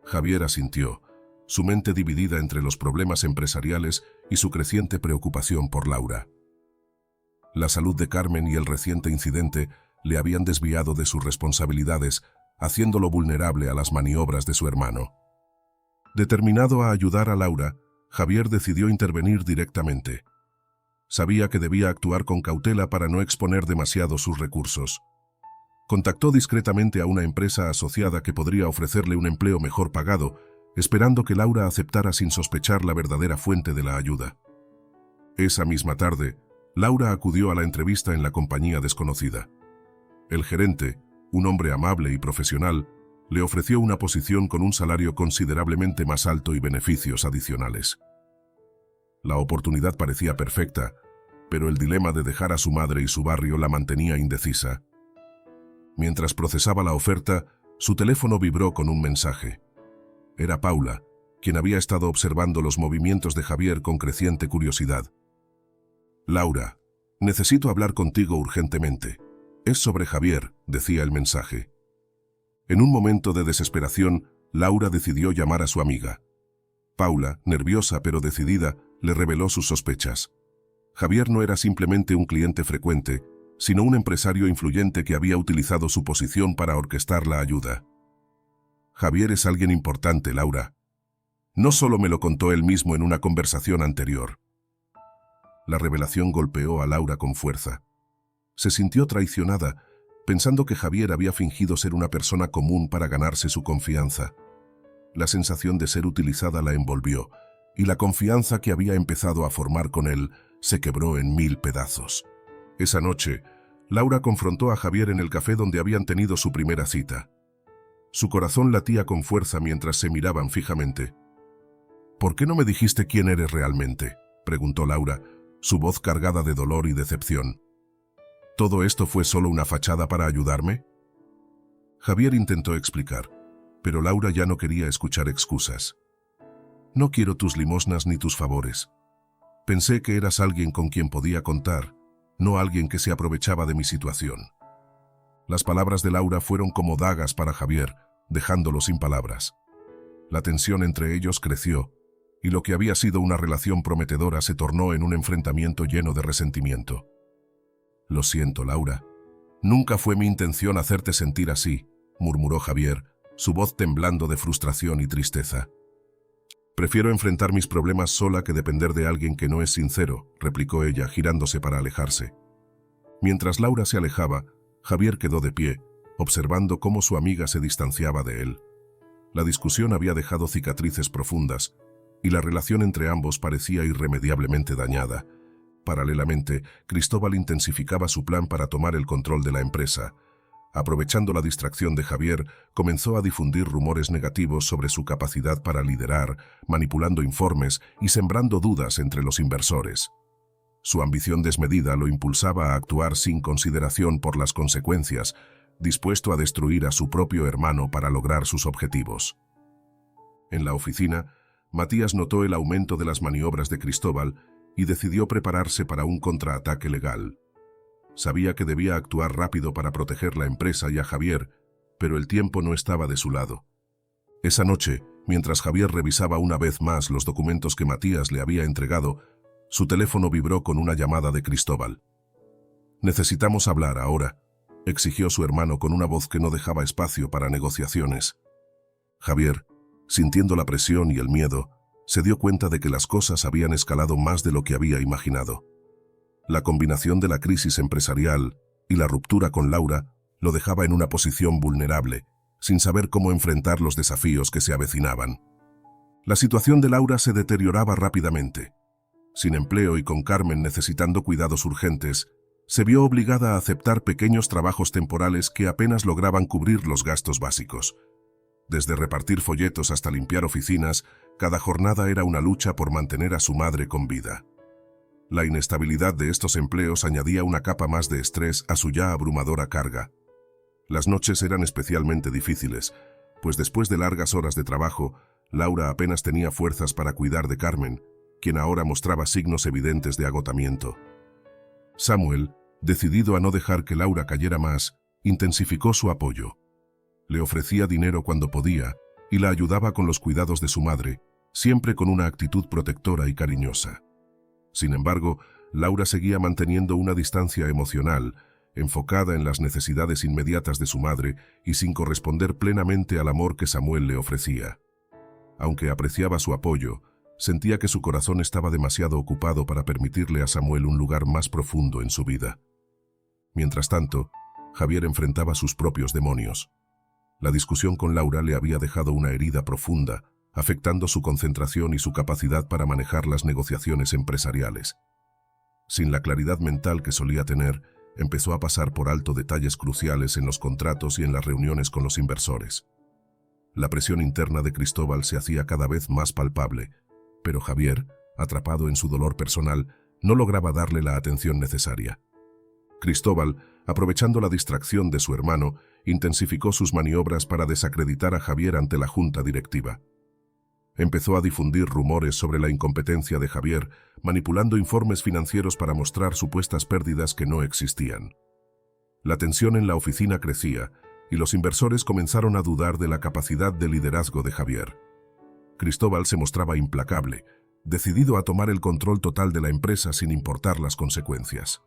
Javier asintió, su mente dividida entre los problemas empresariales y su creciente preocupación por Laura. La salud de Carmen y el reciente incidente le habían desviado de sus responsabilidades, haciéndolo vulnerable a las maniobras de su hermano. Determinado a ayudar a Laura, Javier decidió intervenir directamente. Sabía que debía actuar con cautela para no exponer demasiado sus recursos. Contactó discretamente a una empresa asociada que podría ofrecerle un empleo mejor pagado, esperando que Laura aceptara sin sospechar la verdadera fuente de la ayuda. Esa misma tarde, Laura acudió a la entrevista en la compañía desconocida. El gerente, un hombre amable y profesional, le ofreció una posición con un salario considerablemente más alto y beneficios adicionales. La oportunidad parecía perfecta, pero el dilema de dejar a su madre y su barrio la mantenía indecisa. Mientras procesaba la oferta, su teléfono vibró con un mensaje. Era Paula, quien había estado observando los movimientos de Javier con creciente curiosidad. «Laura, necesito hablar contigo urgentemente. Es sobre Javier», decía el mensaje. En un momento de desesperación, Laura decidió llamar a su amiga. Paula, nerviosa pero decidida, le reveló sus sospechas. Javier no era simplemente un cliente frecuente, sino un empresario influyente que había utilizado su posición para orquestar la ayuda. «Javier es alguien importante, Laura. No solo me lo contó él mismo en una conversación anterior». La revelación golpeó a Laura con fuerza. Se sintió traicionada, pensando que Javier había fingido ser una persona común para ganarse su confianza. La sensación de ser utilizada la envolvió, y la confianza que había empezado a formar con él se quebró en 1000 pedazos. Esa noche, Laura confrontó a Javier en el café donde habían tenido su primera cita. Su corazón latía con fuerza mientras se miraban fijamente. «¿Por qué no me dijiste quién eres realmente?», preguntó Laura, su voz cargada de dolor y decepción. «¿Todo esto fue solo una fachada para ayudarme?». Javier intentó explicar, pero Laura ya no quería escuchar excusas. «No quiero tus limosnas ni tus favores. Pensé que eras alguien con quien podía contar, no alguien que se aprovechaba de mi situación». Las palabras de Laura fueron como dagas para Javier, dejándolo sin palabras. La tensión entre ellos creció, y lo que había sido una relación prometedora se tornó en un enfrentamiento lleno de resentimiento. «Lo siento, Laura. Nunca fue mi intención hacerte sentir así», murmuró Javier, su voz temblando de frustración y tristeza. «Prefiero enfrentar mis problemas sola que depender de alguien que no es sincero», replicó ella, girándose para alejarse. Mientras Laura se alejaba, Javier quedó de pie, observando cómo su amiga se distanciaba de él. La discusión había dejado cicatrices profundas, y la relación entre ambos parecía irremediablemente dañada. Paralelamente, Cristóbal intensificaba su plan para tomar el control de la empresa. Aprovechando la distracción de Javier, comenzó a difundir rumores negativos sobre su capacidad para liderar, manipulando informes y sembrando dudas entre los inversores. Su ambición desmedida lo impulsaba a actuar sin consideración por las consecuencias, dispuesto a destruir a su propio hermano para lograr sus objetivos. En la oficina, Matías notó el aumento de las maniobras de Cristóbal y decidió prepararse para un contraataque legal. Sabía que debía actuar rápido para proteger la empresa y a Javier, pero el tiempo no estaba de su lado. Esa noche, mientras Javier revisaba una vez más los documentos que Matías le había entregado, su teléfono vibró con una llamada de Cristóbal. «Necesitamos hablar ahora», exigió su hermano con una voz que no dejaba espacio para negociaciones. Javier, sintiendo la presión y el miedo, se dio cuenta de que las cosas habían escalado más de lo que había imaginado. La combinación de la crisis empresarial y la ruptura con Laura lo dejaba en una posición vulnerable, sin saber cómo enfrentar los desafíos que se avecinaban. La situación de Laura se deterioraba rápidamente. Sin empleo y con Carmen necesitando cuidados urgentes, se vio obligada a aceptar pequeños trabajos temporales que apenas lograban cubrir los gastos básicos. Desde repartir folletos hasta limpiar oficinas, cada jornada era una lucha por mantener a su madre con vida. La inestabilidad de estos empleos añadía una capa más de estrés a su ya abrumadora carga. Las noches eran especialmente difíciles, pues después de largas horas de trabajo, Laura apenas tenía fuerzas para cuidar de Carmen, quien ahora mostraba signos evidentes de agotamiento. Samuel, decidido a no dejar que Laura cayera más, intensificó su apoyo. Le ofrecía dinero cuando podía y la ayudaba con los cuidados de su madre, siempre con una actitud protectora y cariñosa. Sin embargo, Laura seguía manteniendo una distancia emocional, enfocada en las necesidades inmediatas de su madre y sin corresponder plenamente al amor que Samuel le ofrecía. Aunque apreciaba su apoyo, sentía que su corazón estaba demasiado ocupado para permitirle a Samuel un lugar más profundo en su vida. Mientras tanto, Javier enfrentaba sus propios demonios. La discusión con Laura le había dejado una herida profunda, afectando su concentración y su capacidad para manejar las negociaciones empresariales. Sin la claridad mental que solía tener, empezó a pasar por alto detalles cruciales en los contratos y en las reuniones con los inversores. La presión interna de Cristóbal se hacía cada vez más palpable, pero Javier, atrapado en su dolor personal, no lograba darle la atención necesaria. Cristóbal, aprovechando la distracción de su hermano, intensificó sus maniobras para desacreditar a Javier ante la junta directiva. Empezó a difundir rumores sobre la incompetencia de Javier, manipulando informes financieros para mostrar supuestas pérdidas que no existían. La tensión en la oficina crecía, y los inversores comenzaron a dudar de la capacidad de liderazgo de Javier. Cristóbal se mostraba implacable, decidido a tomar el control total de la empresa sin importar las consecuencias.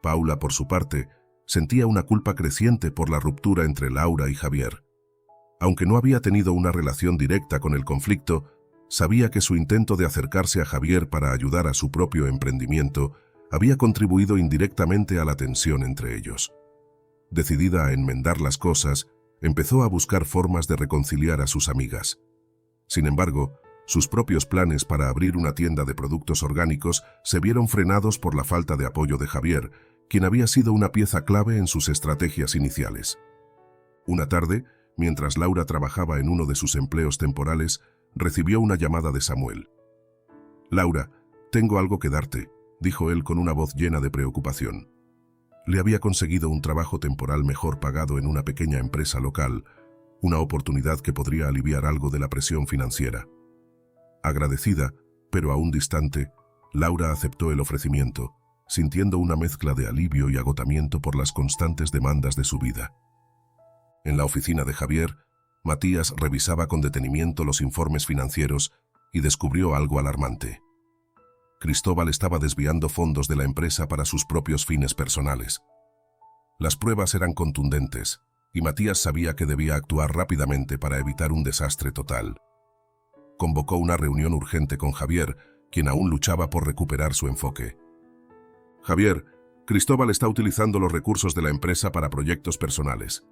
Paula, por su parte, sentía una culpa creciente por la ruptura entre Laura y Javier. Aunque no había tenido una relación directa con el conflicto, sabía que su intento de acercarse a Javier para ayudar a su propio emprendimiento había contribuido indirectamente a la tensión entre ellos. Decidida a enmendar las cosas, empezó a buscar formas de reconciliar a sus amigas. Sin embargo, sus propios planes para abrir una tienda de productos orgánicos se vieron frenados por la falta de apoyo de Javier, quien había sido una pieza clave en sus estrategias iniciales. Una tarde, mientras Laura trabajaba en uno de sus empleos temporales, recibió una llamada de Samuel. «Laura, tengo algo que darte», dijo él con una voz llena de preocupación. Le había conseguido un trabajo temporal mejor pagado en una pequeña empresa local, una oportunidad que podría aliviar algo de la presión financiera. Agradecida, pero aún distante, Laura aceptó el ofrecimiento, sintiendo una mezcla de alivio y agotamiento por las constantes demandas de su vida. En la oficina de Javier, Matías revisaba con detenimiento los informes financieros y descubrió algo alarmante. Cristóbal estaba desviando fondos de la empresa para sus propios fines personales. Las pruebas eran contundentes, y Matías sabía que debía actuar rápidamente para evitar un desastre total. Convocó una reunión urgente con Javier, quien aún luchaba por recuperar su enfoque. «Javier, Cristóbal está utilizando los recursos de la empresa para proyectos personales.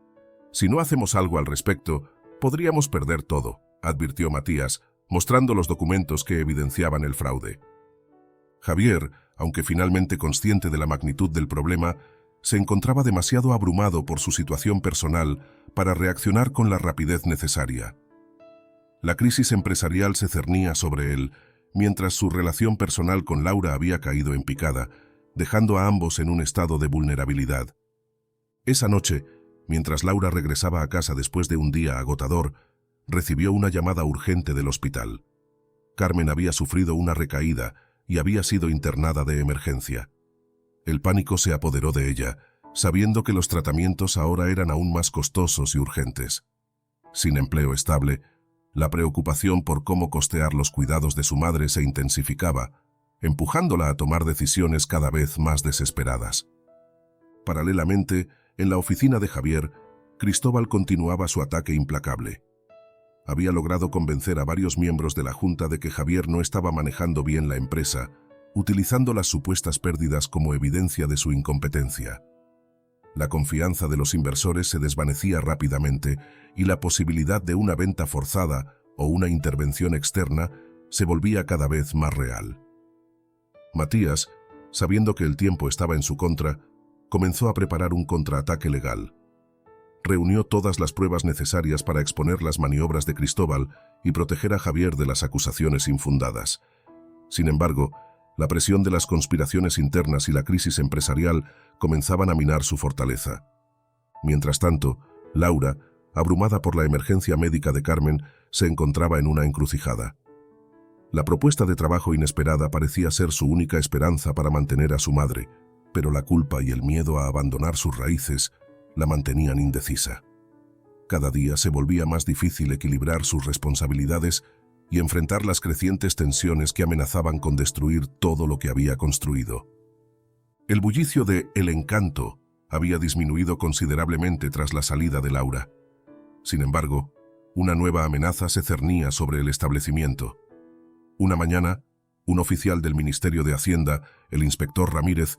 Si no hacemos algo al respecto, podríamos perder todo», advirtió Matías, mostrando los documentos que evidenciaban el fraude. Javier, aunque finalmente consciente de la magnitud del problema, se encontraba demasiado abrumado por su situación personal para reaccionar con la rapidez necesaria. La crisis empresarial se cernía sobre él, mientras su relación personal con Laura había caído en picada, dejando a ambos en un estado de vulnerabilidad. Esa noche, mientras Laura regresaba a casa después de un día agotador, recibió una llamada urgente del hospital. Carmen había sufrido una recaída y había sido internada de emergencia. El pánico se apoderó de ella, sabiendo que los tratamientos ahora eran aún más costosos y urgentes. Sin empleo estable, la preocupación por cómo costear los cuidados de su madre se intensificaba, empujándola a tomar decisiones cada vez más desesperadas. Paralelamente, en la oficina de Javier, Cristóbal continuaba su ataque implacable. Había logrado convencer a varios miembros de la junta de que Javier no estaba manejando bien la empresa, utilizando las supuestas pérdidas como evidencia de su incompetencia. La confianza de los inversores se desvanecía rápidamente y la posibilidad de una venta forzada o una intervención externa se volvía cada vez más real. Matías, sabiendo que el tiempo estaba en su contra, comenzó a preparar un contraataque legal. Reunió todas las pruebas necesarias para exponer las maniobras de Cristóbal y proteger a Javier de las acusaciones infundadas. Sin embargo, la presión de las conspiraciones internas y la crisis empresarial comenzaban a minar su fortaleza. Mientras tanto, Laura, abrumada por la emergencia médica de Carmen, se encontraba en una encrucijada. La propuesta de trabajo inesperada parecía ser su única esperanza para mantener a su madre, pero la culpa y el miedo a abandonar sus raíces la mantenían indecisa. Cada día se volvía más difícil equilibrar sus responsabilidades y enfrentar las crecientes tensiones que amenazaban con destruir todo lo que había construido. El bullicio de El Encanto había disminuido considerablemente tras la salida de Laura. Sin embargo, una nueva amenaza se cernía sobre el establecimiento. Una mañana, un oficial del Ministerio de Hacienda, el inspector Ramírez,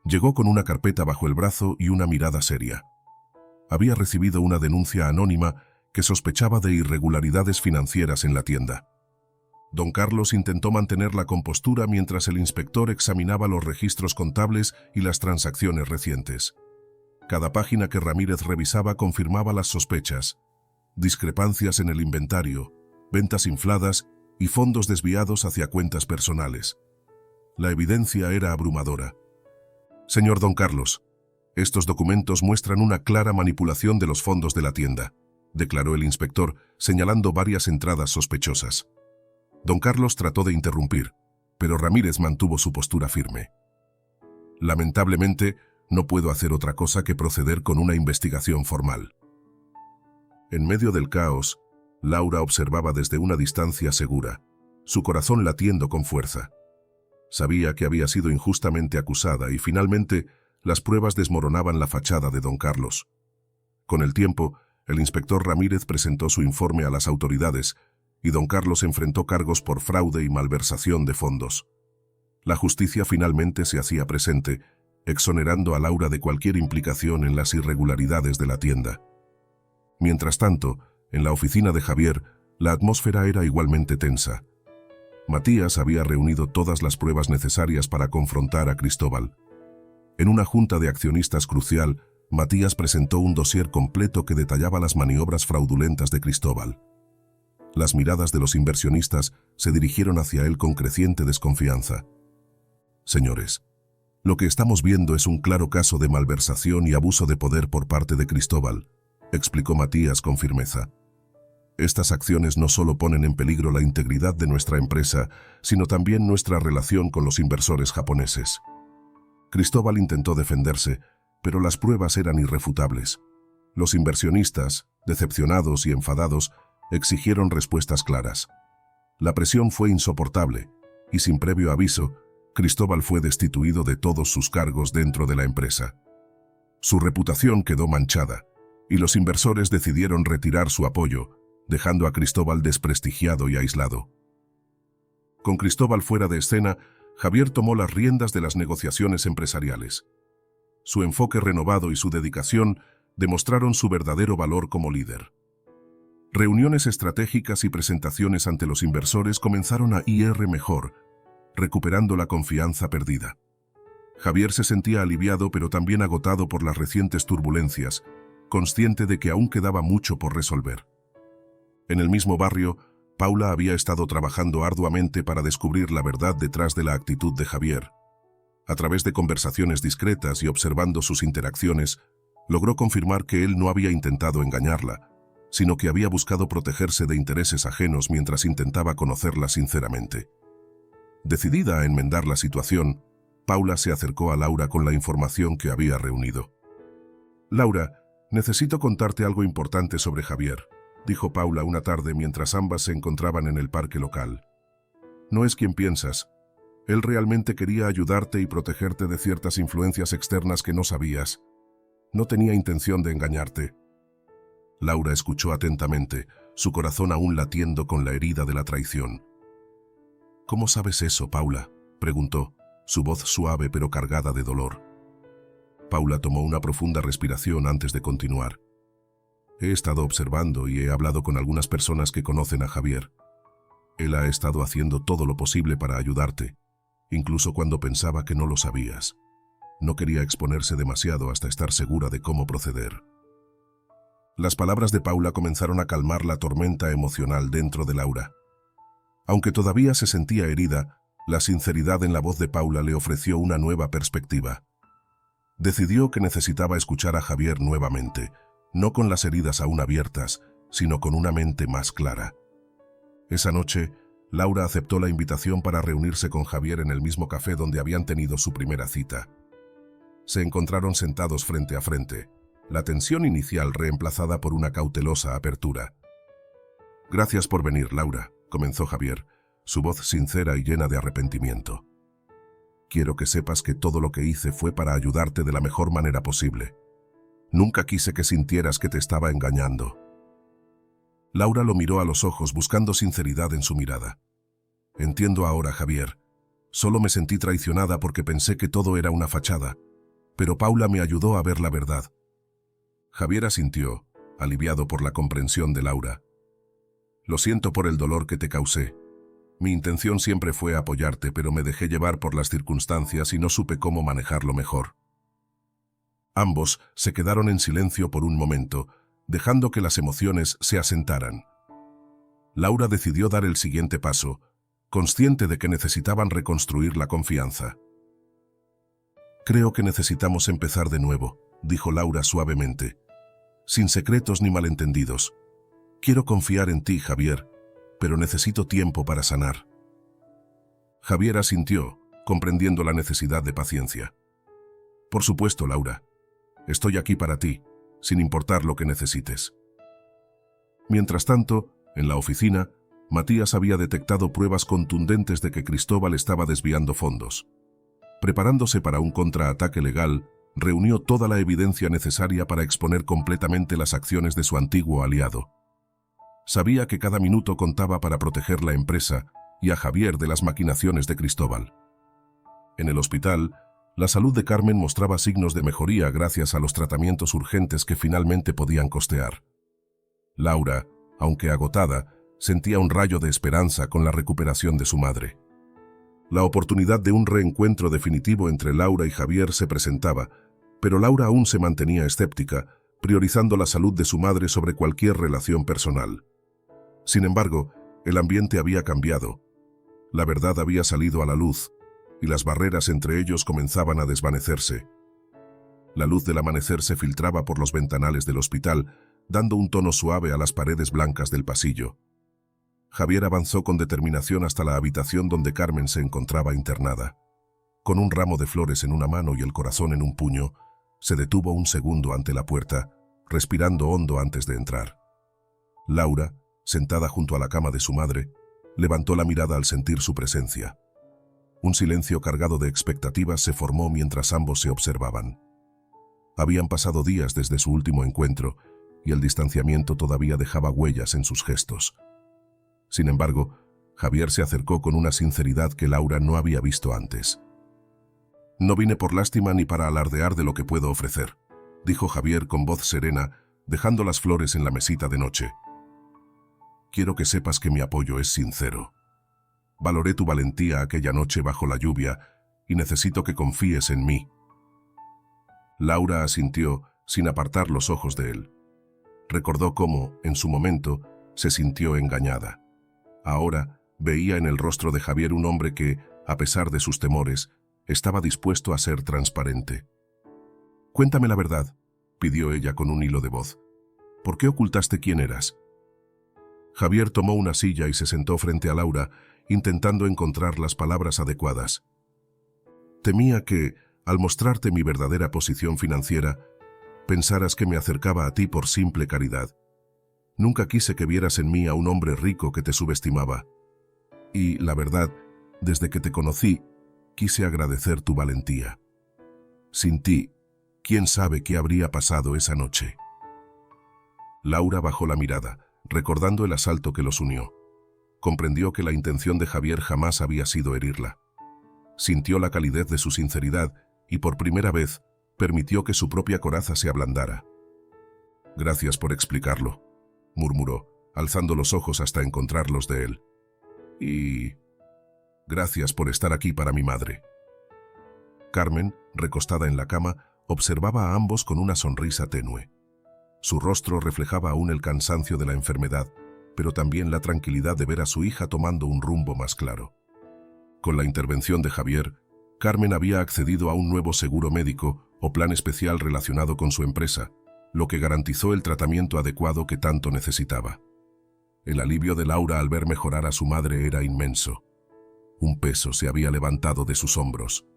llegó con una carpeta bajo el brazo y una mirada seria. Había recibido una denuncia anónima que sospechaba de irregularidades financieras en la tienda. Don Carlos intentó mantener la compostura mientras el inspector examinaba los registros contables y las transacciones recientes. Cada página que Ramírez revisaba confirmaba las sospechas: discrepancias en el inventario, ventas infladas y fondos desviados hacia cuentas personales. La evidencia era abrumadora. Señor Don Carlos, estos documentos muestran una clara manipulación de los fondos de la tienda, declaró el inspector, señalando varias entradas sospechosas. Don Carlos trató de interrumpir, pero Ramírez mantuvo su postura firme. Lamentablemente, no puedo hacer otra cosa que proceder con una investigación formal. En medio del caos, Laura observaba desde una distancia segura, su corazón latiendo con fuerza. Sabía que había sido injustamente acusada y finalmente las pruebas desmoronaban la fachada de Don Carlos. Con el tiempo, el inspector Ramírez presentó su informe a las autoridades y Don Carlos enfrentó cargos por fraude y malversación de fondos. La justicia finalmente se hacía presente, exonerando a Laura de cualquier implicación en las irregularidades de la tienda. Mientras tanto, en la oficina de Javier, la atmósfera era igualmente tensa. Matías había reunido todas las pruebas necesarias para confrontar a Cristóbal. En una junta de accionistas crucial, Matías presentó un dossier completo que detallaba las maniobras fraudulentas de Cristóbal. Las miradas de los inversionistas se dirigieron hacia él con creciente desconfianza. Señores, lo que estamos viendo es un claro caso de malversación y abuso de poder por parte de Cristóbal, explicó Matías con firmeza. Estas acciones no solo ponen en peligro la integridad de nuestra empresa, sino también nuestra relación con los inversores japoneses. Cristóbal intentó defenderse, pero las pruebas eran irrefutables. Los inversionistas, decepcionados y enfadados, exigieron respuestas claras. La presión fue insoportable, y sin previo aviso, Cristóbal fue destituido de todos sus cargos dentro de la empresa. Su reputación quedó manchada, y los inversores decidieron retirar su apoyo, dejando a Cristóbal desprestigiado y aislado. Con Cristóbal fuera de escena, Javier tomó las riendas de las negociaciones empresariales. Su enfoque renovado y su dedicación demostraron su verdadero valor como líder. Reuniones estratégicas y presentaciones ante los inversores comenzaron a ir mejor, recuperando la confianza perdida. Javier se sentía aliviado pero también agotado por las recientes turbulencias, consciente de que aún quedaba mucho por resolver. En el mismo barrio, Paula había estado trabajando arduamente para descubrir la verdad detrás de la actitud de Javier. A través de conversaciones discretas y observando sus interacciones, logró confirmar que él no había intentado engañarla, sino que había buscado protegerse de intereses ajenos mientras intentaba conocerla sinceramente. Decidida a enmendar la situación, Paula se acercó a Laura con la información que había reunido. «Laura, necesito contarte algo importante sobre Javier», dijo Paula una tarde mientras ambas se encontraban en el parque local. «No es quien piensas. Él realmente quería ayudarte y protegerte de ciertas influencias externas que no sabías. No tenía intención de engañarte». Laura escuchó atentamente, su corazón aún latiendo con la herida de la traición. «¿Cómo sabes eso, Paula?», preguntó, su voz suave pero cargada de dolor. Paula tomó una profunda respiración antes de continuar. «He estado observando y he hablado con algunas personas que conocen a Javier. Él ha estado haciendo todo lo posible para ayudarte, incluso cuando pensaba que no lo sabías. No quería exponerse demasiado hasta estar segura de cómo proceder». Las palabras de Paula comenzaron a calmar la tormenta emocional dentro de Laura. Aunque todavía se sentía herida, la sinceridad en la voz de Paula le ofreció una nueva perspectiva. Decidió que necesitaba escuchar a Javier nuevamente, no con las heridas aún abiertas, sino con una mente más clara. Esa noche, Laura aceptó la invitación para reunirse con Javier en el mismo café donde habían tenido su primera cita. Se encontraron sentados frente a frente, la tensión inicial reemplazada por una cautelosa apertura. «Gracias por venir, Laura», comenzó Javier, su voz sincera y llena de arrepentimiento. «Quiero que sepas que todo lo que hice fue para ayudarte de la mejor manera posible. Nunca quise que sintieras que te estaba engañando». Laura lo miró a los ojos buscando sinceridad en su mirada. «Entiendo ahora, Javier. Solo me sentí traicionada porque pensé que todo era una fachada, pero Paula me ayudó a ver la verdad». Javier asintió, aliviado por la comprensión de Laura. «Lo siento por el dolor que te causé. Mi intención siempre fue apoyarte, pero me dejé llevar por las circunstancias y no supe cómo manejarlo mejor. Ambos se quedaron en silencio por un momento, dejando que las emociones se asentaran. Laura decidió dar el siguiente paso, consciente de que necesitaban reconstruir la confianza. «Creo que necesitamos empezar de nuevo», dijo Laura suavemente. «Sin secretos ni malentendidos. Quiero confiar en ti, Javier, pero necesito tiempo para sanar». Javier asintió, comprendiendo la necesidad de paciencia. «Por supuesto, Laura. Estoy aquí para ti, sin importar lo que necesites». Mientras tanto, en la oficina, Matías había detectado pruebas contundentes de que Cristóbal estaba desviando fondos. Preparándose para un contraataque legal, reunió toda la evidencia necesaria para exponer completamente las acciones de su antiguo aliado. Sabía que cada minuto contaba para proteger la empresa y a Javier de las maquinaciones de Cristóbal. En el hospital, la salud de Carmen mostraba signos de mejoría gracias a los tratamientos urgentes que finalmente podían costear. Laura, aunque agotada, sentía un rayo de esperanza con la recuperación de su madre. La oportunidad de un reencuentro definitivo entre Laura y Javier se presentaba, pero Laura aún se mantenía escéptica, priorizando la salud de su madre sobre cualquier relación personal. Sin embargo, el ambiente había cambiado. La verdad había salido a la luz, y las barreras entre ellos comenzaban a desvanecerse. La luz del amanecer se filtraba por los ventanales del hospital, dando un tono suave a las paredes blancas del pasillo. Javier avanzó con determinación hasta la habitación donde Carmen se encontraba internada. Con un ramo de flores en una mano y el corazón en un puño, se detuvo un segundo ante la puerta, respirando hondo antes de entrar. Laura, sentada junto a la cama de su madre, levantó la mirada al sentir su presencia. Un silencio cargado de expectativas se formó mientras ambos se observaban. Habían pasado días desde su último encuentro, y el distanciamiento todavía dejaba huellas en sus gestos. Sin embargo, Javier se acercó con una sinceridad que Laura no había visto antes. «No vine por lástima ni para alardear de lo que puedo ofrecer», dijo Javier con voz serena, dejando las flores en la mesita de noche. «Quiero que sepas que mi apoyo es sincero. Valoré tu valentía aquella noche bajo la lluvia y necesito que confíes en mí». Laura asintió sin apartar los ojos de él. Recordó cómo, en su momento, se sintió engañada. Ahora veía en el rostro de Javier un hombre que, a pesar de sus temores, estaba dispuesto a ser transparente. «Cuéntame la verdad», pidió ella con un hilo de voz. «¿Por qué ocultaste quién eras?» Javier tomó una silla y se sentó frente a Laura, intentando encontrar las palabras adecuadas. «Temía que, al mostrarte mi verdadera posición financiera, pensaras que me acercaba a ti por simple caridad. Nunca quise que vieras en mí a un hombre rico que te subestimaba. Y, la verdad, desde que te conocí, quise agradecer tu valentía. Sin ti, ¿quién sabe qué habría pasado esa noche?» Laura bajó la mirada, recordando el asalto que los unió. Comprendió que la intención de Javier jamás había sido herirla. Sintió la calidez de su sinceridad y, por primera vez, permitió que su propia coraza se ablandara. «Gracias por explicarlo», murmuró, alzando los ojos hasta encontrarlos de él. «Y gracias por estar aquí para mi madre». Carmen, recostada en la cama, observaba a ambos con una sonrisa tenue. Su rostro reflejaba aún el cansancio de la enfermedad, pero también la tranquilidad de ver a su hija tomando un rumbo más claro. Con la intervención de Javier, Carmen había accedido a un nuevo seguro médico o plan especial relacionado con su empresa, lo que garantizó el tratamiento adecuado que tanto necesitaba. El alivio de Laura al ver mejorar a su madre era inmenso. Un peso se había levantado de sus hombros.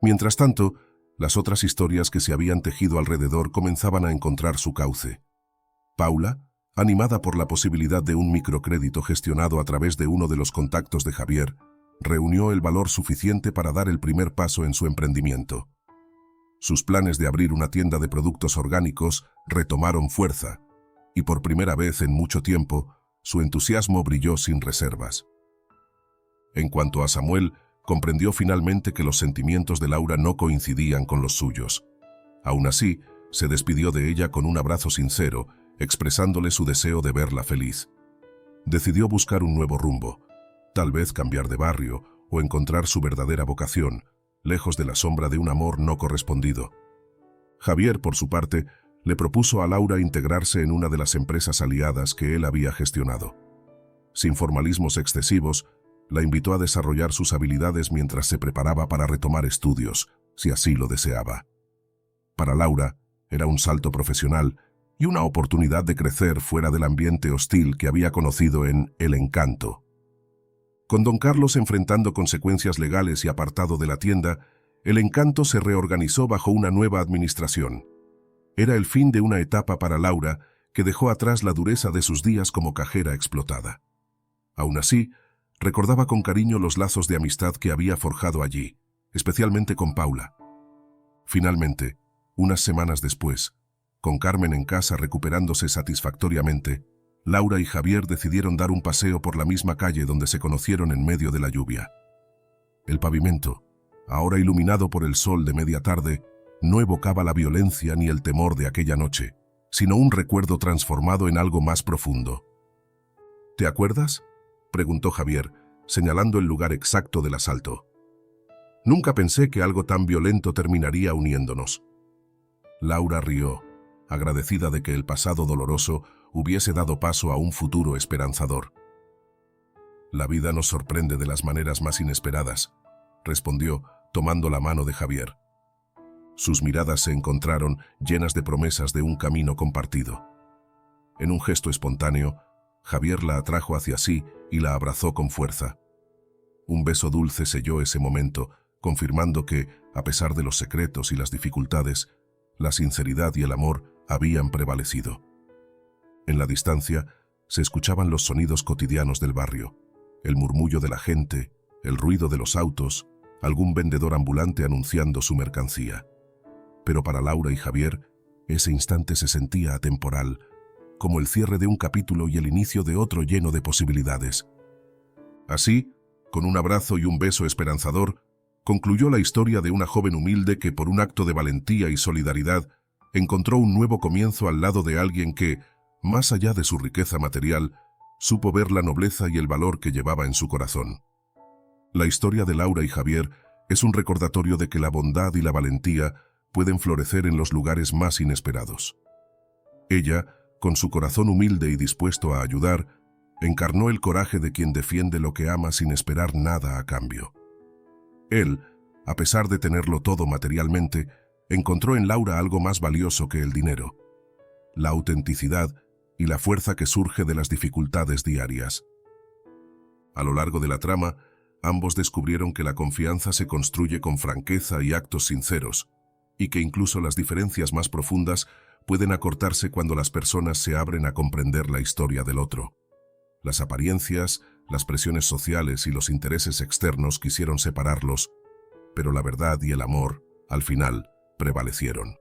Mientras tanto, las otras historias que se habían tejido alrededor comenzaban a encontrar su cauce. Paula, animada por la posibilidad de un microcrédito gestionado a través de uno de los contactos de Javier, reunió el valor suficiente para dar el primer paso en su emprendimiento. Sus planes de abrir una tienda de productos orgánicos retomaron fuerza, y por primera vez en mucho tiempo, su entusiasmo brilló sin reservas. En cuanto a Samuel, comprendió finalmente que los sentimientos de Laura no coincidían con los suyos. Aún así, se despidió de ella con un abrazo sincero, expresándole su deseo de verla feliz. Decidió buscar un nuevo rumbo. Tal vez cambiar de barrio o encontrar su verdadera vocación, lejos de la sombra de un amor no correspondido. Javier, por su parte, le propuso a Laura integrarse en una de las empresas aliadas que él había gestionado. Sin formalismos excesivos, la invitó a desarrollar sus habilidades mientras se preparaba para retomar estudios, si así lo deseaba. Para Laura, era un salto profesional y una oportunidad de crecer fuera del ambiente hostil que había conocido en El Encanto. Con don Carlos enfrentando consecuencias legales y apartado de la tienda, El Encanto se reorganizó bajo una nueva administración. Era el fin de una etapa para Laura que dejó atrás la dureza de sus días como cajera explotada. Aún así, recordaba con cariño los lazos de amistad que había forjado allí, especialmente con Paula. Finalmente, unas semanas después, con Carmen en casa recuperándose satisfactoriamente, Laura y Javier decidieron dar un paseo por la misma calle donde se conocieron en medio de la lluvia. El pavimento, ahora iluminado por el sol de media tarde, no evocaba la violencia ni el temor de aquella noche, sino un recuerdo transformado en algo más profundo. ¿Te acuerdas?, preguntó Javier, señalando el lugar exacto del asalto. Nunca pensé que algo tan violento terminaría uniéndonos. Laura rió, agradecida de que el pasado doloroso hubiese dado paso a un futuro esperanzador. La vida nos sorprende de las maneras más inesperadas, respondió, tomando la mano de Javier. Sus miradas se encontraron llenas de promesas de un camino compartido. En un gesto espontáneo, Javier la atrajo hacia sí y la abrazó con fuerza. Un beso dulce selló ese momento, confirmando que, a pesar de los secretos y las dificultades, la sinceridad y el amor habían prevalecido. En la distancia, se escuchaban los sonidos cotidianos del barrio, el murmullo de la gente, el ruido de los autos, algún vendedor ambulante anunciando su mercancía. Pero para Laura y Javier, ese instante se sentía atemporal, como el cierre de un capítulo y el inicio de otro lleno de posibilidades. Así, con un abrazo y un beso esperanzador, concluyó la historia de una joven humilde que, por un acto de valentía y solidaridad, encontró un nuevo comienzo al lado de alguien que, más allá de su riqueza material, supo ver la nobleza y el valor que llevaba en su corazón. La historia de Laura y Javier es un recordatorio de que la bondad y la valentía pueden florecer en los lugares más inesperados. Ella, con su corazón humilde y dispuesto a ayudar, encarnó el coraje de quien defiende lo que ama sin esperar nada a cambio. Él, a pesar de tenerlo todo materialmente, encontró en Laura algo más valioso que el dinero: la autenticidad y la fuerza que surge de las dificultades diarias. A lo largo de la trama, ambos descubrieron que la confianza se construye con franqueza y actos sinceros, y que incluso las diferencias más profundas pueden acortarse cuando las personas se abren a comprender la historia del otro. Las apariencias, las presiones sociales y los intereses externos quisieron separarlos, pero la verdad y el amor, al final, prevalecieron.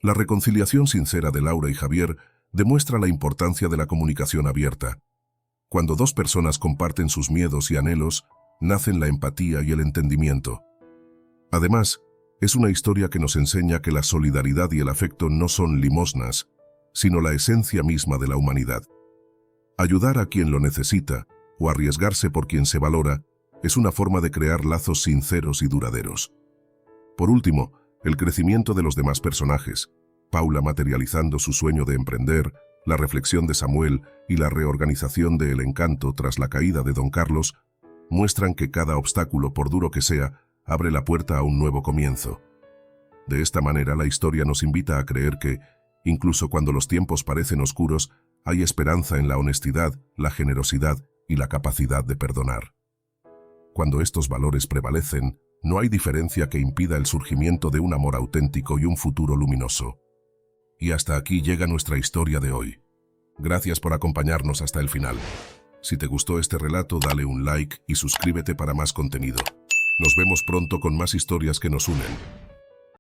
La reconciliación sincera de Laura y Javier demuestra la importancia de la comunicación abierta. Cuando dos personas comparten sus miedos y anhelos, nacen la empatía y el entendimiento. Además, es una historia que nos enseña que la solidaridad y el afecto no son limosnas, sino la esencia misma de la humanidad. Ayudar a quien lo necesita o arriesgarse por quien se valora es una forma de crear lazos sinceros y duraderos. Por último, el crecimiento de los demás personajes, Paula materializando su sueño de emprender, la reflexión de Samuel y la reorganización de El Encanto tras la caída de don Carlos, muestran que cada obstáculo, por duro que sea, abre la puerta a un nuevo comienzo. De esta manera, la historia nos invita a creer que, incluso cuando los tiempos parecen oscuros, hay esperanza en la honestidad, la generosidad y la capacidad de perdonar. Cuando estos valores prevalecen, no hay diferencia que impida el surgimiento de un amor auténtico y un futuro luminoso. Y hasta aquí llega nuestra historia de hoy. Gracias por acompañarnos hasta el final. Si te gustó este relato, dale un like y suscríbete para más contenido. Nos vemos pronto con más historias que nos unen.